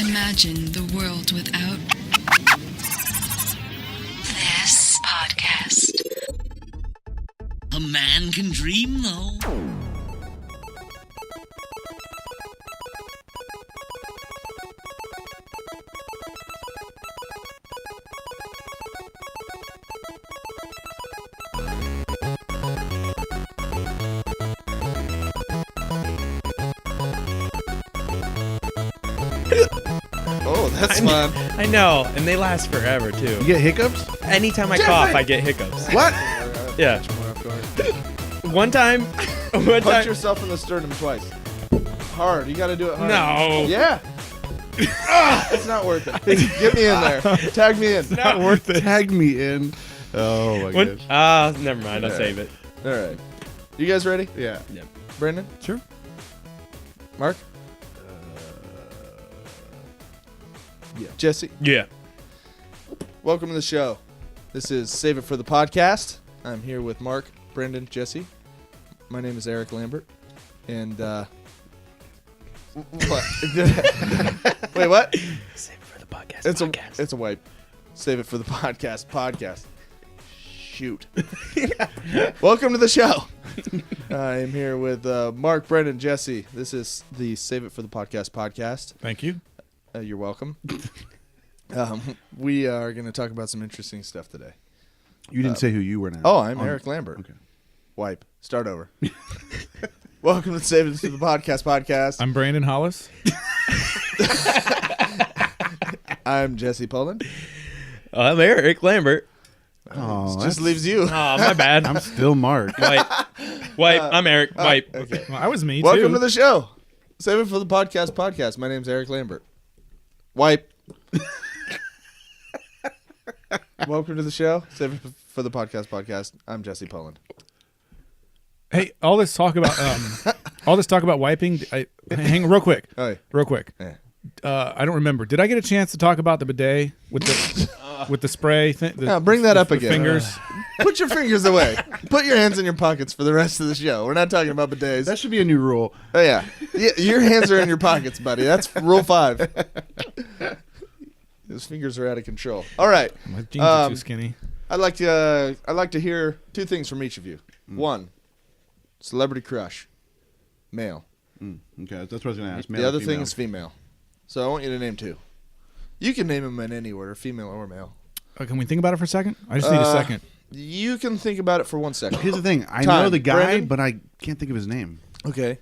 Imagine the world without this podcast. A man can dream, though. Oh, that's fun. I know, and they last forever too. You get hiccups? Anytime I cough, I get hiccups. What? Yeah. One time. Punch yourself in the sternum twice. Hard. You got to do it hard. No. Yeah. It's not worth it. Get me in there. Tag me in. Not worth it. Tag me in. Oh my gosh. Never mind. I'll save it. All right. You guys ready? Yeah. Yep. Brandon? Sure. Mark? Yeah. Jesse? Yeah. Welcome to the show. This is Save It for the Podcast. I'm here with Mark, Brendan, Jesse. My name is Eric Lambert. And, what? Wait, what? Save it for the podcast. It's a wipe. Save It for the Podcast. Shoot. Welcome to the show. I'm here with Mark, Brendan, Jesse. This is the Save It for the Podcast. Thank you. You're welcome. We are going to talk about some interesting stuff today. You didn't say who you were now. Oh, I'm Eric Lambert. Okay. Wipe. Start over. Welcome to Save It for the Podcast. I'm Brandon Hollis. I'm Jesse Poland. I'm Eric Lambert. Oh, Just leaves you. Oh, my bad. I'm still Mark. Wipe. I'm Eric. Wipe. Okay. Well, I was me Welcome too. to the show. Save It for the Podcast. My name's Eric Lambert. Wipe. Welcome to the show. Save It for the Podcast. I'm Jesse Poland. Hey, all this talk about wiping. Hang real quick. Hey. Real quick. Yeah. I don't remember. Did I get a chance to talk about the bidet with the spray thing? Bring that up the again. Fingers. Put your fingers away. Put your hands in your pockets for the rest of the show. We're not talking about bidets. That should be a new rule. Oh, yeah. Your hands are in your pockets, buddy. That's rule 5. His fingers are out of control. All right. My jeans are too skinny. I'd like to hear 2 things from each of you. 1, celebrity crush, male. Okay, that's what I was going to ask. Male The or other thing female? is female. So I want you to name 2. You can name them in any order, female or male. Can we think about it for a second? I just need a second. You can think about it for 1 second. Here's the thing. I Time. know the guy, Brandon? but I can't think of his name. Okay.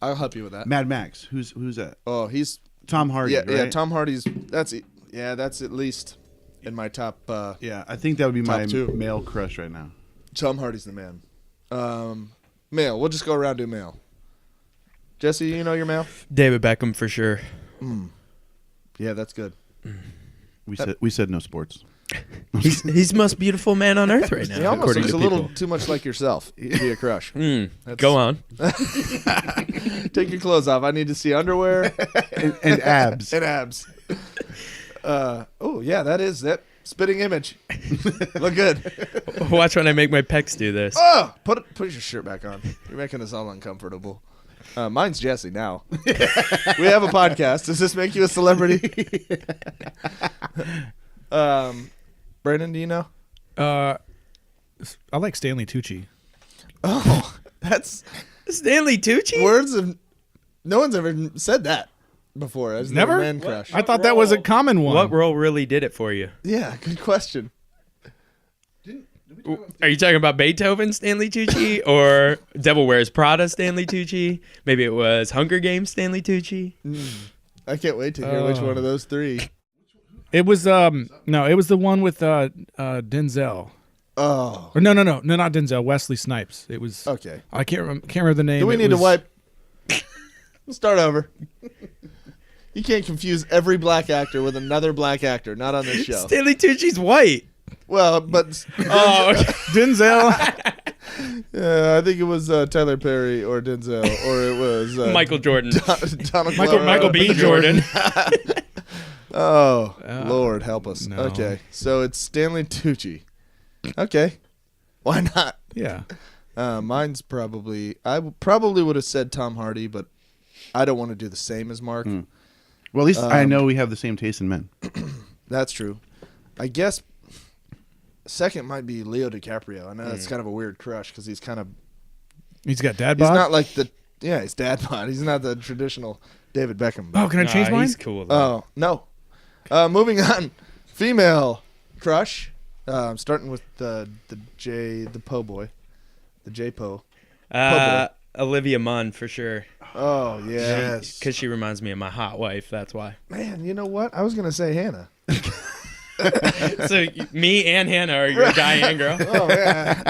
I'll help you with that. Mad Max. Who's that? Oh, he's Tom Hardy. yeah, right? yeah. Tom Hardy's. That's at least in my top. Yeah, I think that would be Top my 2. male crush right now. Tom Hardy's the man. Male. We'll just go around to male. Jesse, you know your male? David Beckham for sure. Yeah, that's good. We said no sports. He's the most beautiful man on earth right now. He almost according looks to a little people. too much like yourself to be a crush. Go on. Take your clothes off. I need to see underwear and abs. and abs. Oh yeah, that is that spitting image. Look good. Watch when I make my pecs do this. Oh, put your shirt back on. You're making us all uncomfortable. Mine's Jesse now. We have a podcast. Does this make you a celebrity? Brandon, do you know? I like Stanley Tucci. Oh, that's Stanley Tucci? words of. No one's ever said that before. As Never? their man crush. I thought that was a common one. What role really did it for you? Yeah, good question. Are you talking about Beethoven Stanley Tucci or Devil Wears Prada Stanley Tucci? Maybe it was Hunger Games Stanley Tucci? I can't wait to hear which one of those 3. It was it was the one with Denzel. Oh, Or no, not Denzel. Wesley Snipes. It was. okay. I can't remember the name. Do we It need to was- wipe? Start over. You can't confuse every black actor with another black actor. Not on this show. Stanley Tucci's white. Well, but Oh, okay. Denzel. I think it was Tyler Perry or Denzel, or it was Michael Jordan. Donald Glover. Michael B. Jordan. Oh, Lord, help us. No. Okay, so it's Stanley Tucci. Okay, why not? Yeah. Mine's probably, I probably would have said Tom Hardy, but I don't want to do the same as Mark. Well, at least I know we have the same taste in men. That's true. I guess second might be Leo DiCaprio. I know that's kind of a weird crush because he's got dad bod. He's not like he's dad bod. He's not the traditional David Beckham. Oh, can I change mine? He's cool. Though. Oh, no. Moving on. Female crush. Starting with the Po boy. The J-Po. Olivia Munn for sure. Oh, yeah. Yes. Because she reminds me of my hot wife. That's why. Man, you know what? I was going to say Hannah. So me and Hannah are your guy and girl. Oh, man.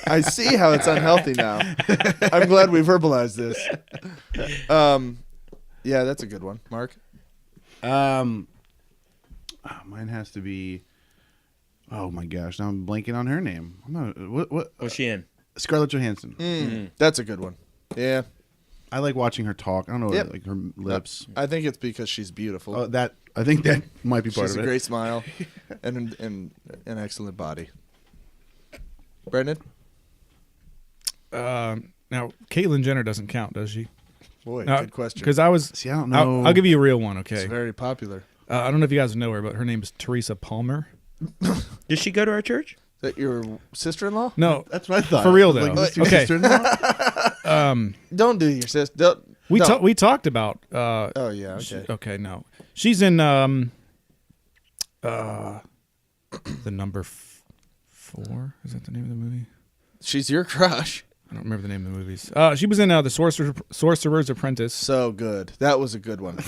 I see how it's unhealthy now. I'm glad we verbalized this. Yeah, that's a good one. Mark? Mine has to be. Oh my gosh! Now I'm blanking on her name. I'm not. What? What's she in? Scarlett Johansson. That's a good one. Yeah. I like watching her talk. I don't know, Yep. like her lips. I think it's because she's beautiful. Oh, I think that might be part She's of a it. great smile and an excellent body. Brendan? Now, Caitlyn Jenner doesn't count, does she? Boy, good question. Because I was. See, I don't know. I'll give you a real one, okay? It's very popular. I don't know if you guys know her, but her name is Teresa Palmer. Did she go to our church? Is that your sister-in-law? No, That's what I thought. For real, though. Like, this your Okay. sister-in-law? Don't do your sister. we talked about. Oh, yeah, okay. Okay, no, she's in the number 4. Is that the name of the movie? She's your crush. I don't remember the name of the movies. She was in the Sorcerer's Apprentice. So good. That was a good one.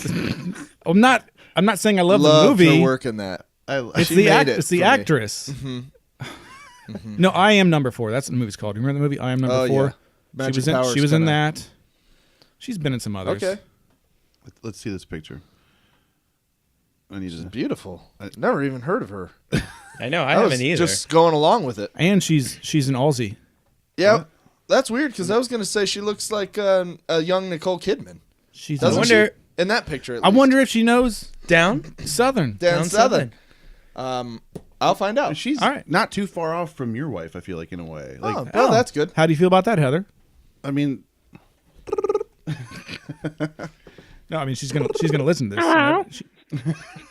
I'm not saying I love the Loved movie. her work in that. It's She the made it it's the for me. actress. No, I Am Number 4. That's what the movie's called. You remember the movie I Am Number Oh, 4? yeah. Magic Powers She was in kinda- that. She's been in some others. Okay. Let's see this picture. I need to. Beautiful. Never even heard of her. I know. I I was haven't either. just going along with it. And she's an Aussie. Yeah. What? That's weird because I was going to say she looks like a young Nicole Kidman. She's Doesn't wonder- she? In that picture, at I least. wonder if she knows Down? Southern. Down Southern. I'll find out. She's All right. not too far off from your wife. I feel like in a way. Like, Oh, well, that's good. How do you feel about that, Heather? I mean, No, I mean she's gonna listen to this. Hello?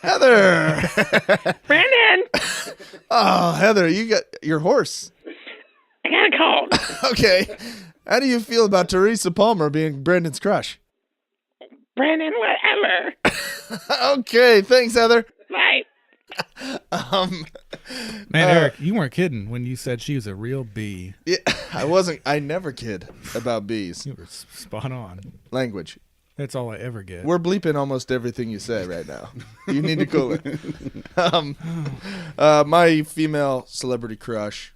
Heather. Brandon, Oh, Heather, you got your horse. I got a cold. Okay. How do you feel about Teresa Palmer being Brendan's crush? Brandon, whatever. Okay, thanks, Heather. Bye. Man, Eric, you weren't kidding when you said she was a real bee. Yeah, I never kid about bees. You were spot on. Language. That's all I ever get. We're bleeping almost everything you say right now. You need to cool it. My female celebrity crush.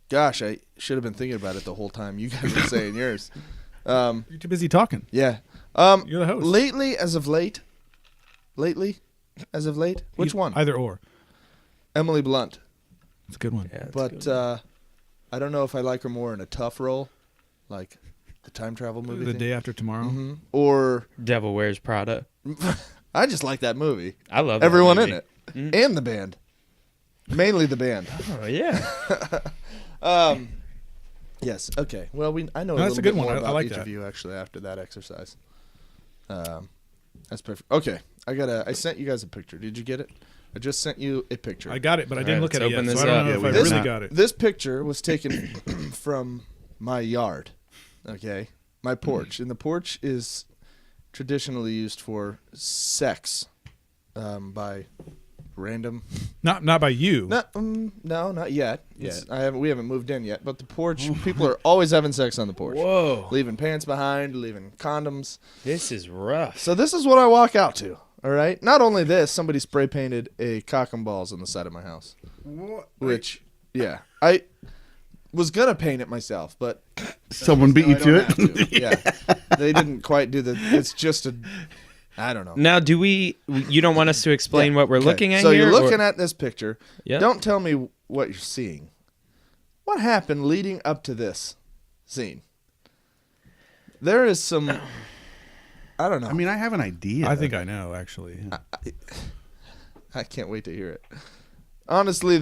Gosh, I should have been thinking about it the whole time. You guys were saying yours. You're too busy talking. Yeah. You're the host. Lately, as of late. Which one? Either or. Emily Blunt. It's a good one. Yeah, that's But good. I don't know if I like her more in a tough role, like the time travel movie The thing. Day After Tomorrow. Mm-hmm. Or Devil Wears Prada. I just like that movie. I love that Everyone movie. in it. And the band. Mainly the band. Oh, yeah. Yes. Okay. Well, I know a that's little a good bit one. more I about like each that. of you actually after that exercise. That's perfect. Okay. I sent you guys a picture. Did you get it? I just sent you a picture. I got it, but I All didn't right, look at let's it yet, open so this I don't up. know Yeah, if we I did really not. got it. This picture was taken from my yard. Okay. My porch. And the porch is traditionally used for sex by random. Not by you. No, not yet. We haven't moved in yet. But the porch, people are always having sex on the porch. Whoa. Leaving pants behind, leaving condoms. This is rough. So this is what I walk out to. All right. Not only this, somebody spray painted a cock and balls on the side of my house. Which, yeah, I was gonna paint it myself, but someone beat you I to don't it. have to. Yeah, they didn't quite do the. It's just a. I don't know. Now, you don't want us to explain what we're Okay, looking at so here? you're looking or- at this picture. Yeah. Don't tell me what you're seeing. What happened leading up to this scene? There is some. I don't know. I mean, I have an idea. I think I know, actually. I can't wait to hear it. Honestly,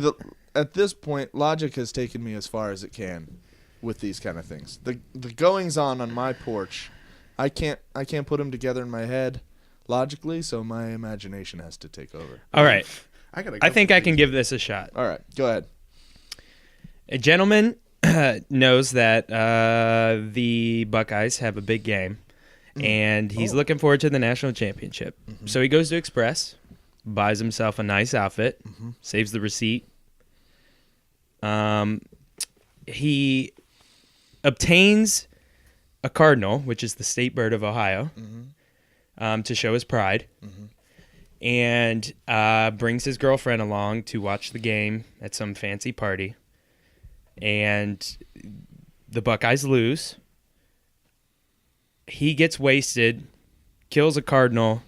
at this point, logic has taken me as far as it can with these kind of things. The goings on my porch, I can't put them together in my head. logically, so my imagination has to take over. All right. I I think I can give this a shot. All right, go ahead. A gentleman knows that the Buckeyes have a big game, and he's looking forward to the national championship. So he goes to Express, buys himself a nice outfit, saves the receipt. He obtains a cardinal, which is the state bird of Ohio, to show his pride, and brings his girlfriend along to watch the game at some fancy party. And the Buckeyes lose. He gets wasted, kills a cardinal,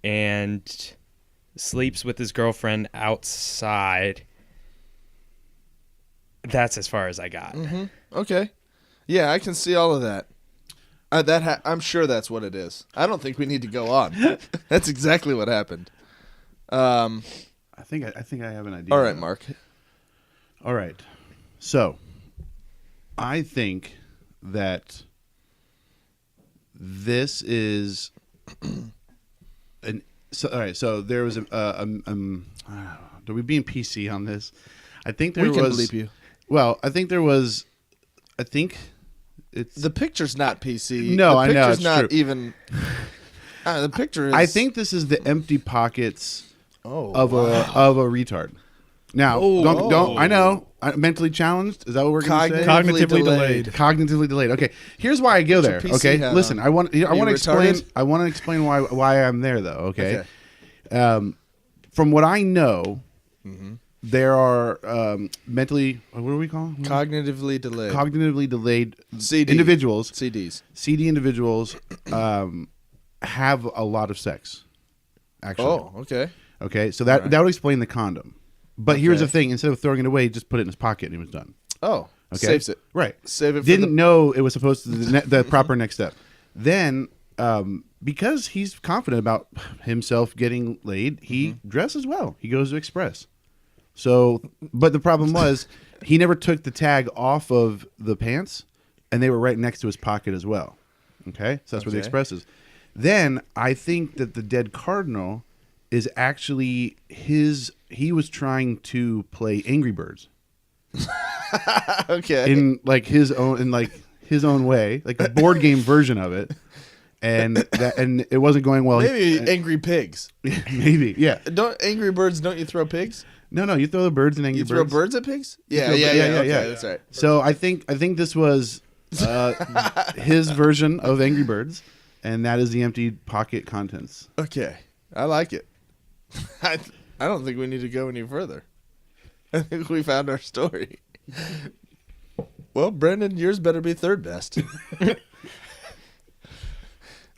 and sleeps with his girlfriend outside. That's as far as I got. Okay. Yeah, I can see all of that. I'm sure that's what it is. I don't think we need to go on. That's exactly what happened. I think I have an idea. All right, Mark. All right. So, I think that this is an. So, all right. So there was are we being PC on this? I think there We was. can bleep you. Well, I think there was. I think it's The picture's not PC. No, the I know, picture's it's not true. even. The picture is. I think this is the empty pockets Oh, of a retard. Now, don't I know mentally challenged? Is that what we're going to say? Cognitively delayed. Cognitively delayed. Okay, here's why I go there. your PC Okay, hat listen, on. I want to explain. retarded? I want to explain why I'm there though. Okay, from what I know, there are mentally what do we call them? cognitively delayed. Cognitively delayed CD. individuals. CDs. CD individuals have a lot of sex. Actually, Oh, okay. okay, so that would explain the condom. But here's Okay. the thing: instead of throwing it away, just put it in his pocket and he was done. Oh, Okay, saves it. Right. Save it. For Didn't know it was supposed to the proper next step. Then, because he's confident about himself getting laid, he dresses well. He goes to Express. So, but the problem was he never took the tag off of the pants, and they were right next to his pocket as well. Okay, so that's where the Okay. Express is. Then I think that the dead cardinal is actually his. He was trying to play Angry Birds. Okay. in his own way, like a board game version of it, and it wasn't going well. Maybe angry pigs. Maybe, yeah. Don't angry birds? Don't you throw pigs? No, you throw the birds and Angry You Birds. throw birds at pigs? Yeah, throw- yeah. Okay, yeah. that's right. So I think this was his version of Angry Birds, and that is the empty pocket contents. Okay, I like it. I don't think we need to go any further. I think we found our story. Well, Brendan, yours better be third best.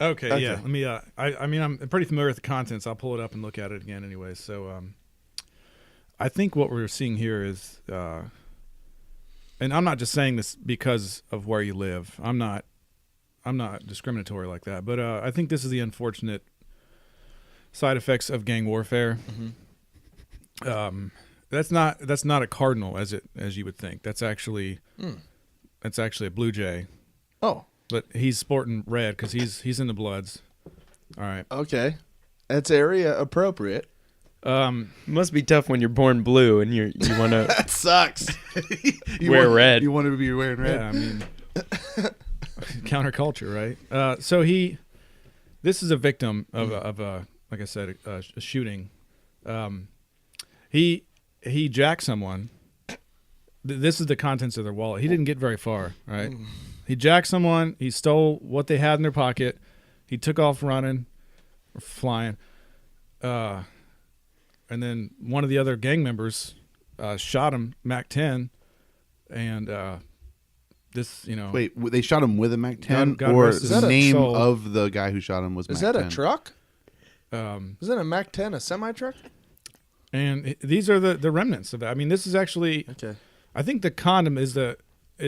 Okay, yeah. Let me. I mean, I'm pretty familiar with the contents. I'll pull it up and look at it again, anyway. So, I think what we're seeing here is, and I'm not just saying this because of where you live. I'm not discriminatory like that. But I think this is the unfortunate side effects of gang warfare. That's not a cardinal as you would think. That's actually a blue jay. Oh, But he's sporting red because he's in the Bloods. All right. okay. That's area appropriate. Must be tough when you're born blue and you want to That sucks. wear red. You want to be wearing red. Yeah, I mean, counterculture, right? So this is a victim of a like I said, a shooting. He jacked someone. This is the contents of their wallet. He didn't get very far, right? He jacked someone. He stole what they had in their pocket. He took off running or flying. And then one of the other gang members shot him, MAC-10. And this, Wait, they shot him with a MAC-10, God or rest his the name soul. of the guy who shot him was Is MAC-10? that a truck? Um, Is that a Mac-10, a semi-truck? and these are the remnants of that. I mean, this is actually. Okay. I think the condom is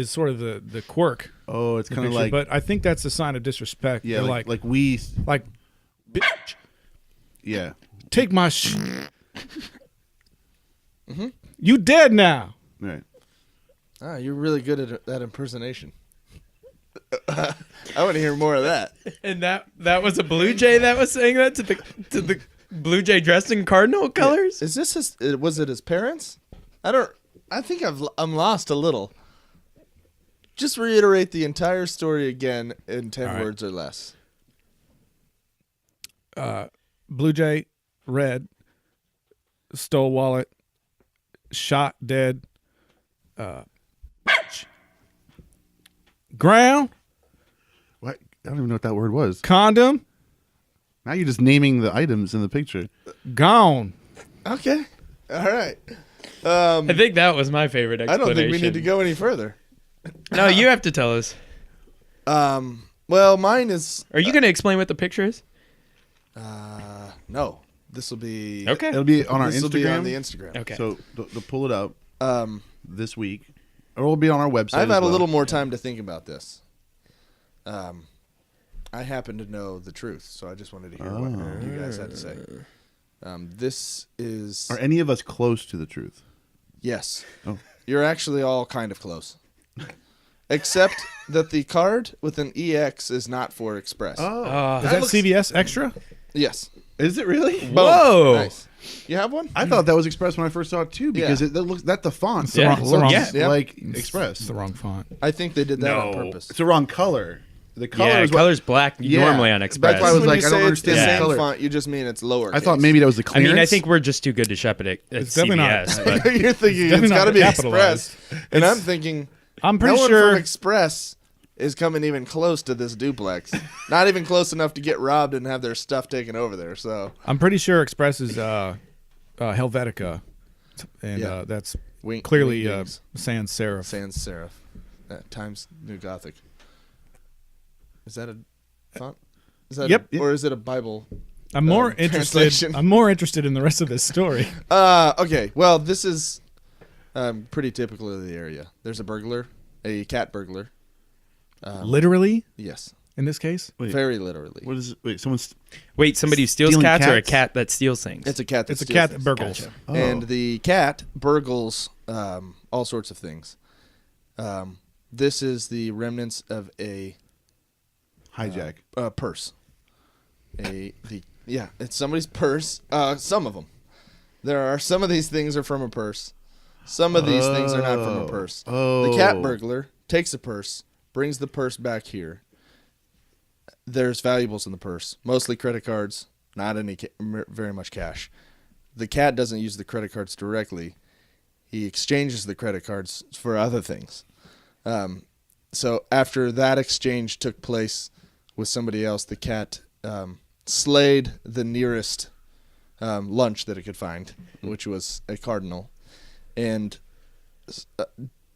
sort of the quirk. Oh, it's the kind of picture, like, but I think that's a sign of disrespect. yeah, They're like we, like, bitch, yeah. take my You dead now. Right. Ah, you're really good at that impersonation. I want to hear more of that. And that was a blue jay that was saying that to the blue jay dressed in cardinal colors. Is this was it his parents? I think I'm lost a little. Just reiterate the entire story again in 10 words or less. Blue Jay, red, stole wallet, shot dead, ground, What? I don't even know what that word was. condom, Now you're just naming the items in the picture. gone. Okay. All right. I think that was my favorite I explanation. don't think we need to go any further. No, you have to tell us. Well, mine is Are you going to explain what the picture is? no. This will be Okay. It'll be on our This will Instagram. be on the Instagram. Okay. So to pull it up Um, this week, or it'll be on our website. I've as had a well. little more time to think about this. I happen to know the truth, so I just wanted to hear what you guys had to say. This is Are any of us close to the truth? yes. Oh. You're actually all kind of close, except that the card with an EX is not for Express. Is that CVS Extra? Yes. Is it really? Boom. Whoa. Nice. You have one? I thought that was Express when I first saw it too, because Yeah. that looks the font Yeah. looks It's the wrong- like It's Express. the wrong font. I think they did that on purpose. It's the wrong color. The color Yeah, is what, color's black Yeah. normally on Express. That's why I was When like, you I don't say it's the understand the same color. font, you just mean it's lower. I thought maybe that was the I clearance. mean, I think we're just too good to shop at definitely not. CVS. But You're thinking definitely it's got to not be capitalized. Express, and I'm thinking I'm no pretty one sure. from Express is coming even close to this duplex. Not even close enough to get robbed and have their stuff taken over there. So I'm pretty sure Express is Helvetica, and Yeah. that's Wink, clearly wink, winks. sans serif. Sans serif, Times New Gothic. Is that a font? Is that Yep. or is it a Bible? I'm more interested. translation. I'm more interested in the rest of this story. Okay. Well, this is pretty typical of the area. There's a burglar, a cat burglar. Literally, Yes, in this case, Wait, very literally. what is it? Wait, someone's wait, somebody who steals Stealing cats or a cats? cat that steals things? It's a cat. That it's a steals cat things. that burgles. Oh. And the cat burgles all sorts of things. This is the remnants of a hijack. purse. It's somebody's purse. Some of them. There are some of these things are from a purse. Some of these things are not from a purse. Oh. The cat burglar takes a purse, brings the purse back here. There's valuables in the purse, mostly credit cards, not any very much cash. The cat doesn't use the credit cards directly. He exchanges the credit cards for other things. So after that exchange took place with somebody else, the cat slayed the nearest lunch that it could find, which was a cardinal, and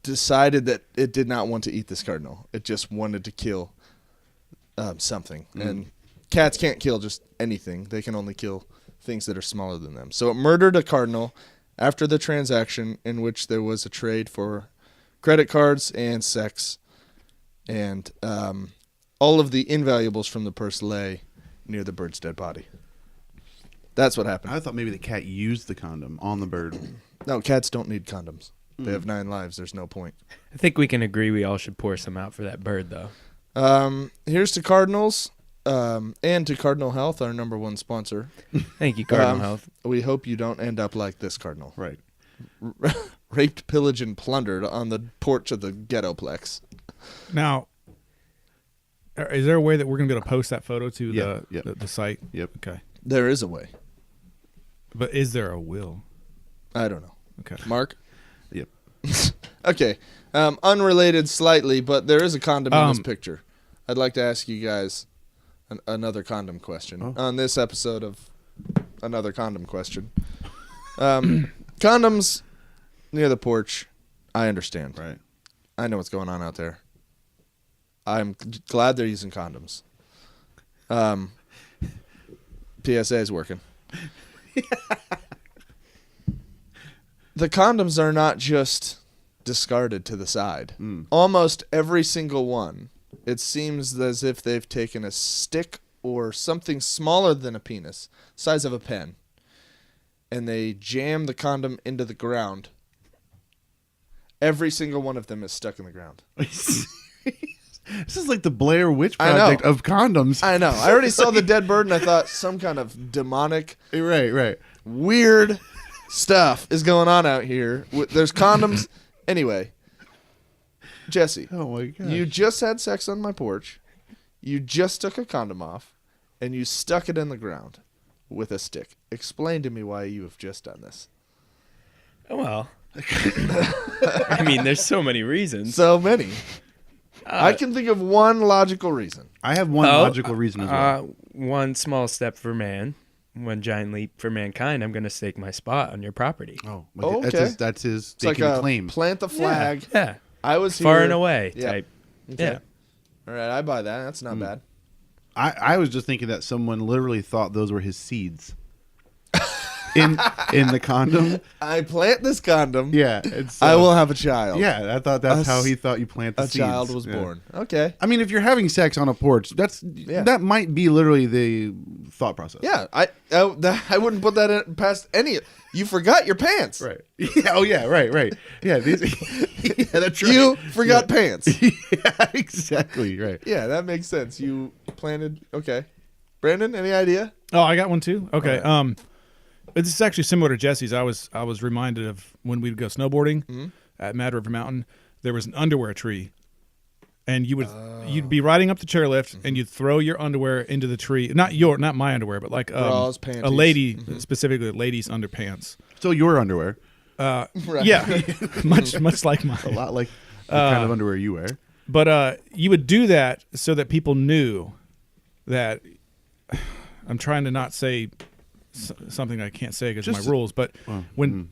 decided that it did not want to eat this cardinal. It just wanted to kill something. And cats can't kill just anything. They can only kill things that are smaller than them. So it murdered a cardinal after the transaction in which there was a trade for credit cards and sex. And all of the invaluables from the purse lay near the bird's dead body. That's what happened. I thought maybe the cat used the condom on the bird. No, cats don't need condoms. They have 9 lives. There's no point. I think we can agree we all should pour some out for that bird, though. Here's to Cardinals and to Cardinal Health, our number one sponsor. Thank you, Cardinal Health. We hope you don't end up like this cardinal. Right. Raped, pillaged, and plundered on the porch of the Ghettoplex. Now, is there a way that we're going to be able to post that photo to Yep. the site? Yep. Okay. There is a way. But is there a will? I don't know. Okay. Mark? Yep. Okay. Unrelated slightly, but there is a condom in this picture. I'd like to ask you guys another condom question on this episode of Another Condom Question. Condoms near the porch, I understand. Right. I know what's going on out there. I'm glad they're using condoms. PSA is working. The condoms are not just discarded to the side. Almost every single one, it seems as if they've taken a stick or something smaller than a penis, size of a pen, and they jam the condom into the ground. Every single one of them is stuck in the ground. This is like the Blair Witch I know. Project of condoms. I know. I already saw the dead bird, and I thought some kind of demonic, Right. weird stuff is going on out here. There's condoms. Anyway, Jesse, Oh my god. you just had sex on my porch. You just took a condom off, and you stuck it in the ground with a stick. Explain to me why you have just done this. Well, I mean, there's so many reasons. So many. I can think of one logical reason. I have one logical reason as well. One small step for man, one giant leap for mankind. I'm going to stake my spot on your property. Oh, okay. That's his It's like taking a claim. plant the flag. Yeah. I was Far here. and away Yeah. type. Okay. Yeah. All right, I buy that. That's not bad. I was just thinking that someone literally thought those were his seeds in the condom. I plant this condom. Yeah, it's, I will have a child. Yeah, I thought that's how he thought you plant the A seeds. child was Yeah. born. Okay. I mean, if you're having sex on a porch, that might be literally the thought process. Yeah, I wouldn't put that in past any. You forgot your pants. Right. Yeah. Oh, yeah. Right. Yeah. Yeah, that's right. You forgot pants. Yeah, exactly. Right. Yeah, that makes sense. You planted. Okay. Brandon, any idea? Oh, I got one too. Okay. This is actually similar to Jesse's. I was reminded of when we'd go snowboarding at Mad River Mountain. There was an underwear tree, and you'd be riding up the chairlift, and you'd throw your underwear into the tree. Not my underwear, but like Bras, a panties. lady, specifically ladies' underpants. So your underwear, Right. Yeah, much like mine. a lot like the kind of underwear you wear. But you would do that so that people knew that. I'm trying to not say something I can't say because of my rules. But when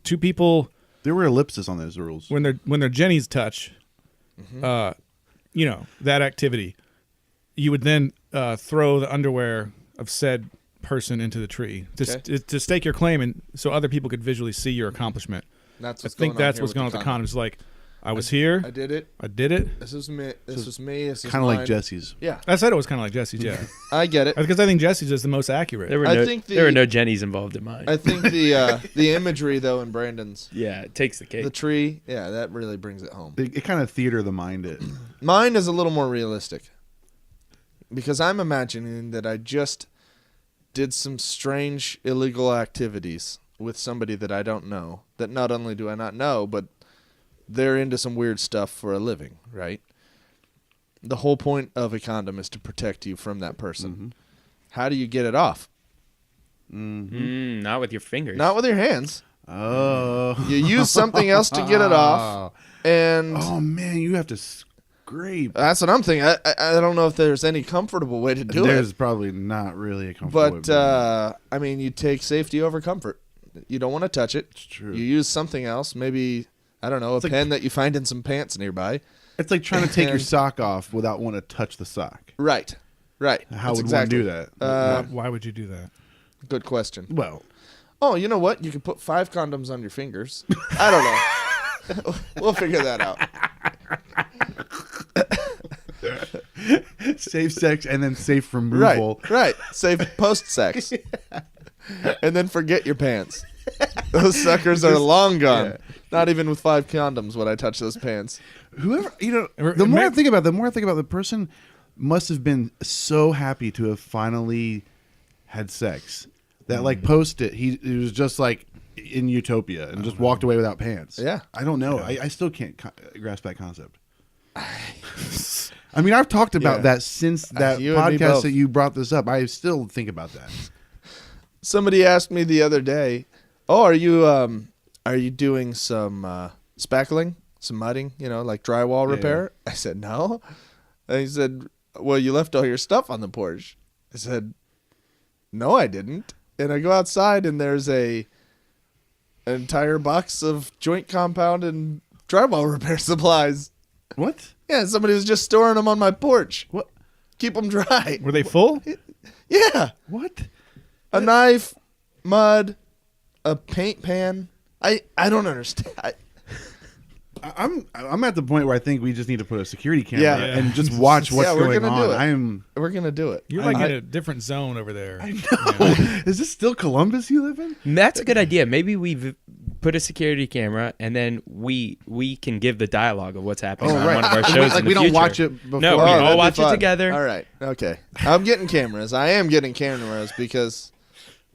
two people, There were ellipses on those rules. when their jennies touch, that activity, you would then throw the underwear of said person into the tree to stake your claim, and so other people could visually see your accomplishment. That's I think that's what's going on with the condoms. Like, I was here. I did it. I did it. This was me. This was me. This is Kind of like mine. Jesse's. Yeah, I said it was kind of like Jesse's. Yeah, I get it. because I think Jesse's is the most accurate. There were I no, think there were the- no Jennies involved in mine. I think the imagery though in Brandon's Yeah, it takes the cake. the tree, yeah, that really brings it home. It kind of theater the mind it. Mine is a little more realistic because I'm imagining that I just did some strange illegal activities with somebody that I don't know. That not only do I not know, but they're into some weird stuff for a living, right? The whole point of a condom is to protect you from that person. How do you get it off? Not with your fingers. Not with your hands. Oh. You use something else to get it off, and Oh man, you have to scrape. that's what I'm thinking. I don't know if there's any comfortable way to do There's it, probably not really a comfortable way of but doing it. I mean, you take safety over comfort. You don't want to touch it. It's true. You use something else, maybe I don't know, a like- pen that you find in some pants nearby. It's like trying to take your and- sock off without wanting to touch the sock. Right. How That's would exactly. one do that? Why would you do that? Good question. Well, Oh, you know what? You can put 5 condoms on your fingers. I don't know. We'll figure that out. safe sex and then safe removal. Right. Save post-sex. And then forget your pants. Those suckers are long gone. yeah. Not even with 5 condoms would I touch those pants. Whoever, the It more I may- think about it, the person must have been so happy to have finally had sex that like post it. He was just like in utopia and just walked away without pants. Yeah. I don't know. I still can't grasp that concept. I mean, I've talked about Yeah. that since that You and me podcast both. that you brought this up. I still think about that. Somebody asked me the other day, "Oh, are you doing some spackling, some mudding, like drywall repair?" I said, "No." And he said, "Well, you left all your stuff on the porch." I said, "No, I didn't." And I go outside and there's an entire box of joint compound and drywall repair supplies. What? Yeah, somebody was just storing them on my porch. What? Keep them dry. Were they full? Yeah. What? A knife, mud, a paint pan. I don't understand. I'm at the point where I think we just need to put a security camera Yeah. and just watch what's Yeah, we're going gonna on. do it. I am. We're gonna do it. You're like in a different zone over there. Is this still Columbus you live in? That's a good idea. Maybe we put a security camera, and then we can give the dialogue of what's happening Oh, on right. one of our shows. Like in the we don't future. watch it before. No, we that'd all be watch it fun. together. All right. Okay. I'm getting cameras. I am getting cameras because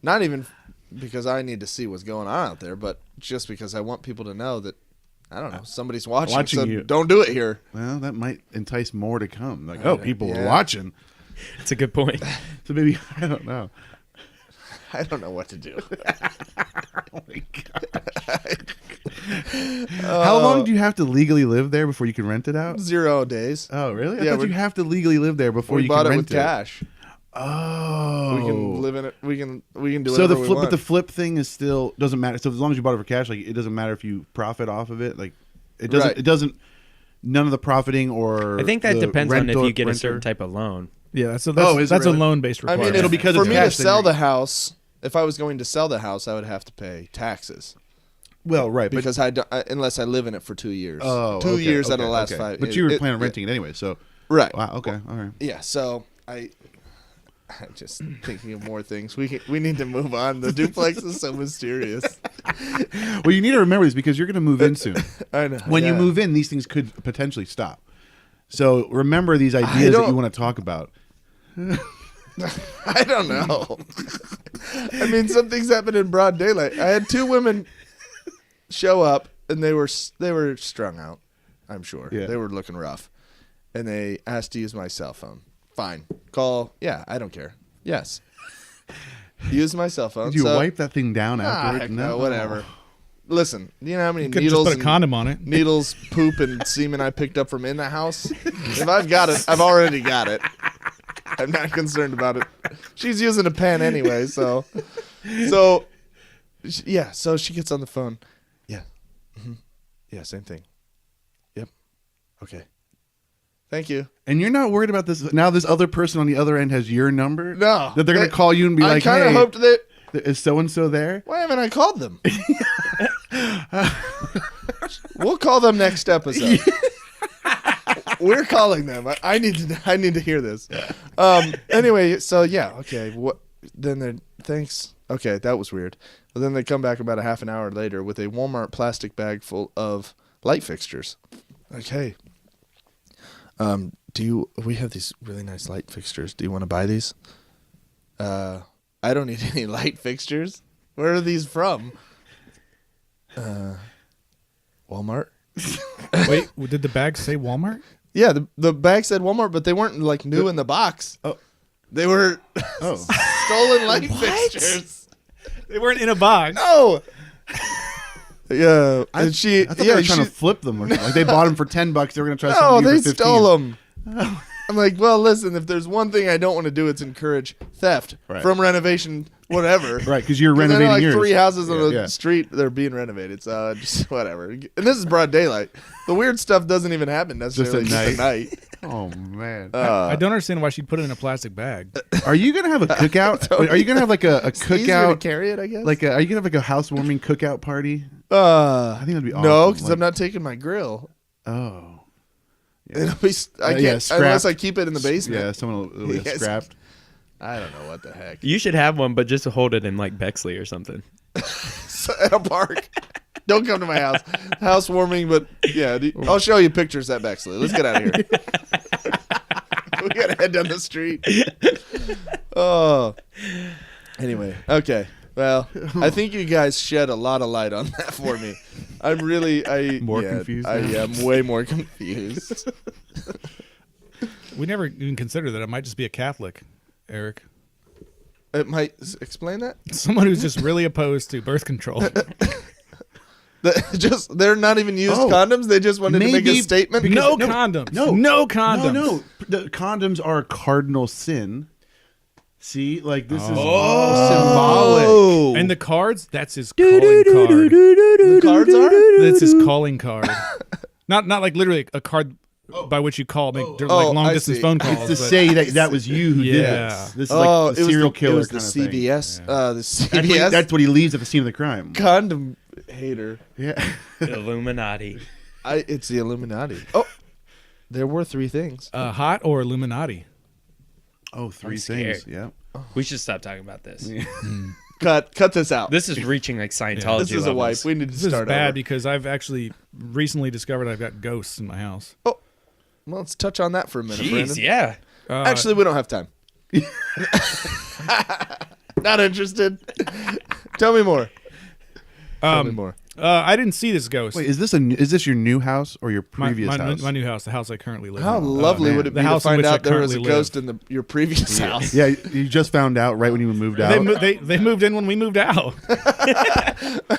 not even because I need to see what's going on out there, but just because I want people to know that I don't know somebody's watching so you. don't do it here. Well, that might entice more to come. Like, people yeah. are watching. That's a good point. So maybe I don't know. I don't know what to do. Oh my god! How long do you have to legally live there before you can rent it out? 0 days. Oh, really? I Yeah, thought you have to legally live there before We you bought can it rent with cash. Oh, We can live in it. We can do So whatever the we flip, want. but the flip thing is still doesn't matter. So as long as you bought it for cash, like it doesn't matter if you profit off of it. Like it doesn't. Right. It doesn't. None of the profiting or I think that the depends on if renter- you get a renter- certain type of loan. Yeah, so Oh, is it that's a really? loan-based I requirement. mean, it'll be because for it's me to cash, then sell you're- the house. If I was going to sell the house, I would have to pay taxes Well, right, but because unless I live in it for 2 years. oh, 2 okay, years out of okay, the last okay. 5. But you were planning on renting it anyway, so right? wow. Okay, all right. Yeah. So I'm just thinking of more things. We need to move on. The duplex is so mysterious. Well, you need to remember this because you're going to move in soon. I know. When you yeah. move in, these things could potentially stop. So remember these ideas that don't- you want to talk about. I don't know. I mean, some things happen in broad daylight. I had 2 women show up, and they were strung out. I'm sure they were looking rough, and they asked to use my cell phone. Fine, call. Yeah, I don't care. Yes, use my cell phone. Did you So- wipe that thing down afterward? heck no, whatever. Listen, you know how many you could needles just put a and- condom on it. needles, poop, and semen I picked up from in the house? If I've got it, I've already got it. I'm not concerned about it. She's using a pen anyway, so yeah. So she gets on the phone. Yeah, yeah, same thing. Yep. Okay. Thank you. And you're not worried about this. Now this other person on the other end has your number? No. That they're going to call you and be I like, kind of hey, hoped that. is so-and-so there? Why haven't I called them? We'll call them next episode. We're calling them. I need to hear this. Anyway, so yeah, okay. What? Then they thanks. Okay, that was weird. But then they come back about a half an hour later with a Walmart plastic bag full of light fixtures. Like, hey, we have these really nice light fixtures. Do you want to buy these? I don't need any light fixtures. Where are these from? Walmart. Wait, did the bag say Walmart? Yeah, the bag said Walmart, but they weren't like new in the box. Oh. They were stolen light fixtures. They weren't in a box. No. Yeah, and I thought they were trying to flip them. Or something. Like they bought them for $10. They were going to try no, something they for 15. stole them. I'm like, well, listen, if there's one thing I don't want to do, it's encourage theft from renovation, whatever. Right, because you're 'Cause I know, renovating like yours. 3 houses on the Yeah. street, they're being renovated. So just whatever. And this is broad daylight. The weird stuff doesn't even happen necessarily Just at night. Oh, man. I don't understand why she'd put it in a plastic bag. Are you going to have a cookout? Are you going to have like a It's easier to cookout? carry it, I guess. Like, are you going to have like a housewarming cookout party? I think that'd be No, awesome. because Like- I'm not taking my grill. Oh. It'll be, I can't scrapped. unless I keep it in the basement. Yeah, someone will get Yes. scrapped. I don't know what the heck. You should have one, but just hold it in like Bexley or something. At a park. Don't come to my house. Housewarming, but yeah, I'll show you pictures at Bexley. Let's get out of here. We gotta head down the street. Oh. Anyway, okay. Well, I think you guys shed a lot of light on that for me. I'm really, More confused I now? am way more confused. We never even considered that it might just be a Catholic, Eric. It might explain that. Someone who's just really opposed to birth control. They're not even used Oh. condoms. They just wanted to make a Maybe statement. No no, condoms. no. No condoms. No. The condoms are a cardinal sin. See, like this is symbolic. Oh, And the cards, that's his calling card. the cards are. That's his calling card. Not like literally a card by which you call, make like Oh, long I distance see. phone It's calls. to but- say that was you who did Yeah. this. This is like the serial killer It was kind the of thing. CBS. The That's CBS. that's what he leaves at the scene of the crime. condom hater. Yeah. Illuminati. It's the Illuminati. Oh, there were 3 things. hot or Illuminati? Oh, 3 I'm scared. things. Yeah. We should stop talking about this. Cut this out. This is reaching like Scientology This is a wipe. levels. We need to This is start bad over. because I've actually recently discovered I've got ghosts in my house. Well, let's touch on that for a minute, Jeez, Brandon. yeah. Actually, we don't have time. Not interested. Tell me more. Tell me more. I didn't see this ghost. Wait, is this your new house or your my, previous my, house? my new house, the house I currently live How in. lovely man. would it The be to house in find which I out there was a currently ghost in your previous house? Yeah, you just found out right when you moved out. They moved in when we moved out.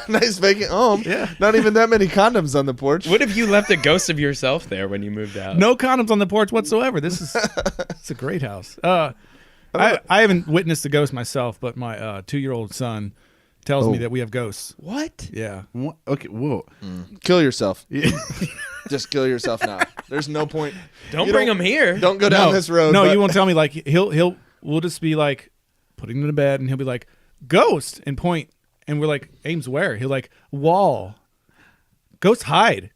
Nice vacant home. Yeah. Not even that many condoms on the porch. What if you left a ghost of yourself there when you moved out? No condoms on the porch whatsoever. This is it's a great house. I haven't witnessed a ghost myself, but my 2-year-old son tells me that we have ghosts. What? Yeah. What? Okay, whoa. Kill yourself. Just kill yourself now. There's no point. Don't You bring him here. Don't go down this road. No, but- you won't tell me. Like we'll just be like putting him to bed, and he'll be like ghost and point, and we're like Ames where? He'll like wall. Ghost hide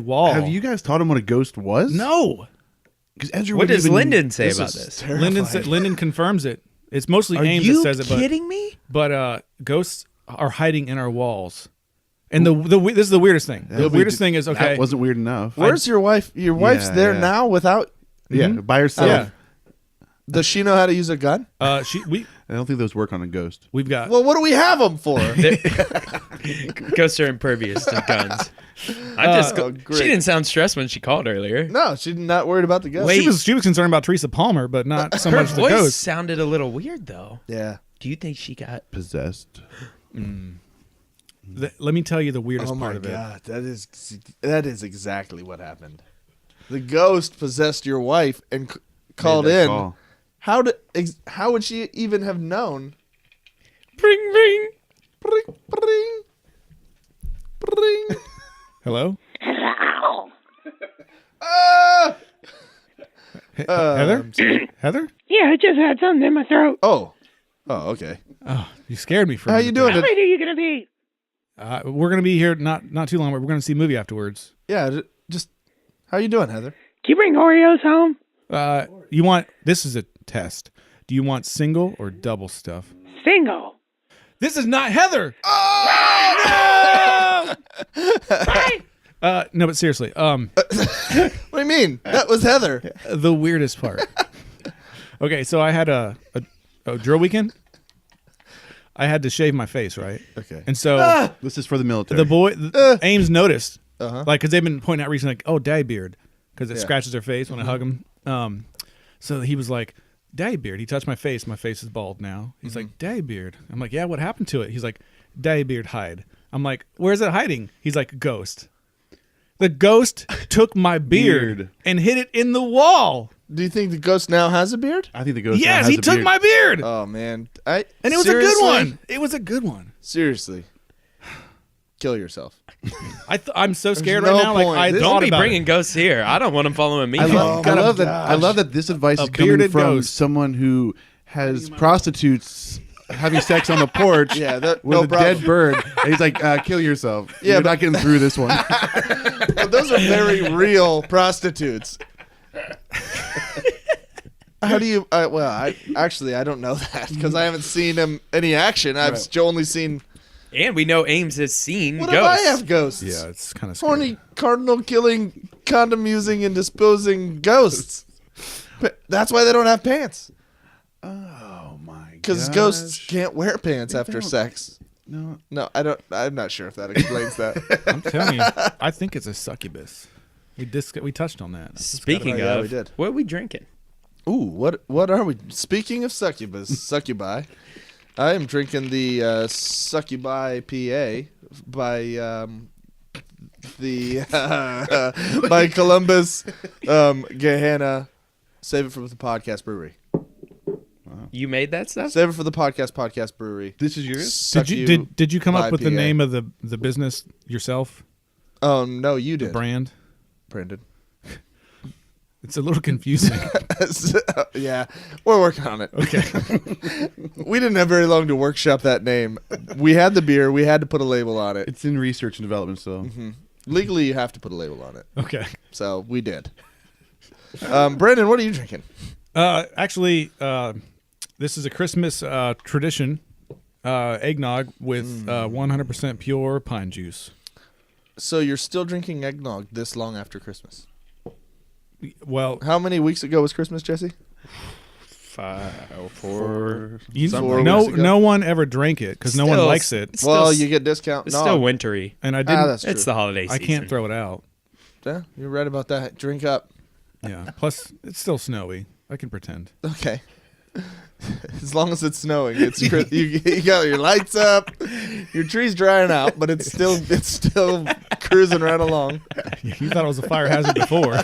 wall. Have you guys taught him what a ghost was? No. Because Ezra What wouldn't does even- Lyndon say This about is this? terrifying. Lyndon confirms it. It's mostly Are Ames you that says it, kidding me? but ghosts are hiding in our walls. And this is the weirdest thing. The weirdest thing is, okay, That wasn't weird enough. Where's your wife? Your wife's Yeah, there yeah. now without. Yeah, by herself. Yeah. Does she know how to use a gun? I don't think those work on a ghost. we've got Well, what do we have them for? Ghosts are impervious to guns. She didn't sound stressed when she called earlier. No, she's not worried about the gun. Wait. she was concerned about Teresa Palmer, but not so Her much the voice ghost. sounded a little weird though. Yeah. Do you think she got? Possessed. Let me tell you the weirdest Oh my part of it. god, that is exactly what happened. The ghost possessed your wife and called Made that in. call. How would she even have known? Bring, bring. Bring, bring, bring. Hello, Hello. Ah! Heather. Heather, Yeah, I just had something in my throat. Oh, okay. oh, you scared me for. a How minute you doing? How late are you gonna be? there. We're gonna be here not too long, but we're gonna see a movie afterwards. Yeah, just how you doing, Heather? Do you bring Oreos home? You want? This is a test. Do you want single or double stuff? Single. This is not Heather. Bye. No, but seriously, What do you mean? That was Heather. the weirdest part. Okay, so I had a drill weekend. I had to shave my face, right? Okay. And so This is for the military. the boy Ames noticed, Uh-huh. like, because they've been pointing out recently, like, oh, daddy beard, because it Yeah. scratches their face when I hug him. So he was like, daddy beard. He touched my face. My face is bald now. He's like, daddy beard. I'm like, yeah, what happened to it? He's like, daddy beard hide. I'm like, where's it hiding? He's like, ghost. The ghost took my beard and hid it in the wall. Do you think the ghost now has a beard? I think the ghost. now Yes, has he a took beard. my beard. Oh man, And it was a good one. It was a good one. Seriously, kill yourself. I'm so scared no right now. point. Like I This- thought Don't be about bringing it. ghosts here. I don't want them following me. I love, I my love that. I gosh. love that this advice A is coming bearded from ghost. someone who has prostitutes having sex on the porch. Yeah, that- with no a problem. dead bird. And he's like, kill yourself. Yeah, You're but- not getting through this one. But those are very real prostitutes. How do you? I don't know that because I haven't seen him any action. I've only seen. And we know Ames has seen What ghosts. if I have ghosts? Yeah, it's kind of scary. Horny cardinal killing, condom using, and disposing ghosts. But that's why they don't have pants. Oh my god. Because ghosts can't wear pants after sex. No. No, I don't. I'm not sure if that explains that. I'm telling you, I think it's a succubus. We touched on that. Speaking Yeah, of, we did. what are we drinking? Ooh, what are we? Speaking of succubi, I am drinking the Succubi PA by by Columbus Gehenna. Save it for the podcast brewery. You made that stuff? Save it for the podcast brewery. This is yours? Did you come up with the PA. name of the business yourself? Oh no, you The did, brand? Brandon. It's a little confusing. Yeah, we're working on it. Okay. We didn't have very long to workshop that name. We had the beer. We had to put a label on it. It's in research and development, so. Legally, you have to put a label on it. Okay. So we did. Brandon, what are you drinking? Actually, this is a Christmas tradition. Eggnog with 100% pure pine juice. So you're still drinking eggnog this long after Christmas? Well, How many weeks ago was Christmas, Jesse? 4. no one ever drank it because no one Still- likes it, Well, you get discount. It's No. still wintry. and I didn't. that's true. It's the holiday I season. can't throw it out. Yeah, you're right about that. Drink up. Yeah. Plus, it's still snowy. I can pretend. Okay. As long as it's snowing, it's you got your lights up, your tree's drying out, but it's still cruising right along. You thought it was a fire hazard before.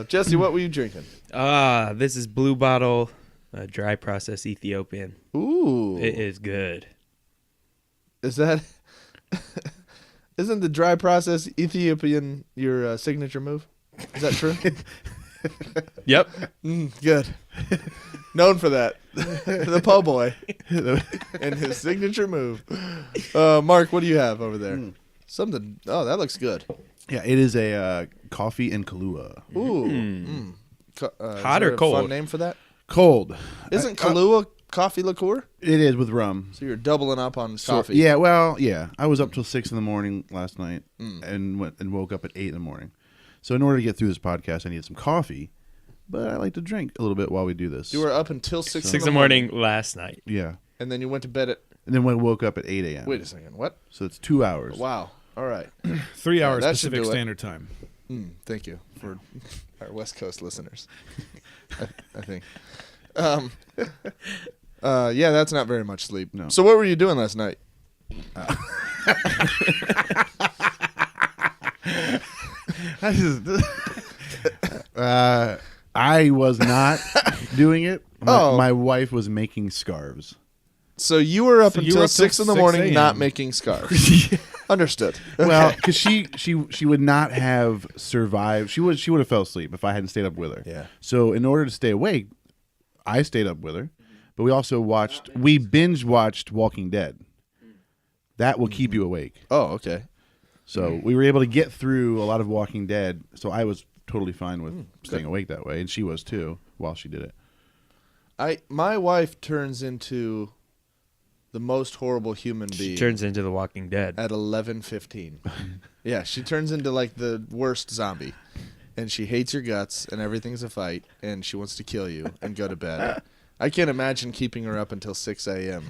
Jesse, what were you drinking? This is Blue Bottle dry process Ethiopian. Ooh, It is good. is that? Isn't the dry process Ethiopian your signature move? Is that true? Yep. Good. Known for that. The po' boy and his signature move. Mark, what do you have over there? Something. Oh, that looks good. Yeah, it is a coffee and Kahlua. Ooh. Hot is or there a cold? Fun name for that? Cold. Isn't Kahlua coffee liqueur? It is with rum. So you're doubling up on So, coffee. yeah, well, yeah. I was up till 6 a.m. last night and went and woke up at 8 a.m. So in order to get through this podcast, I needed some coffee, but I like to drink a little bit while we do this. You were up until 6 6 in the morning last night. Yeah. and then you went to bed at. And then when I woke up at 8 a.m. Wait a second. What? So it's 2 hours. Wow. All right. 3 hours that should Pacific do it. Standard Time. Thank you for our West Coast listeners. I think. Yeah, that's not very much sleep. No. So what were you doing last night? I was not doing it. Oh. My wife was making scarves. So you were up So you until were up till 6 in the 6 morning, a.m. not making scarves. Understood. Well, because she would not have survived. She would have fell asleep if I hadn't stayed up with her. Yeah. So in order to stay awake, I stayed up with her. But we also we binge watched Walking Dead. That will keep you awake. Oh, okay. So we were able to get through a lot of Walking Dead. So I was totally fine with staying awake that way, and she was too while she did it. My wife turns into the most horrible human being She turns into The Walking Dead. at 11:15. Yeah, she turns into like the worst zombie, and she hates your guts, and everything's a fight, and she wants to kill you and go to bed. I can't imagine keeping her up until 6 a.m.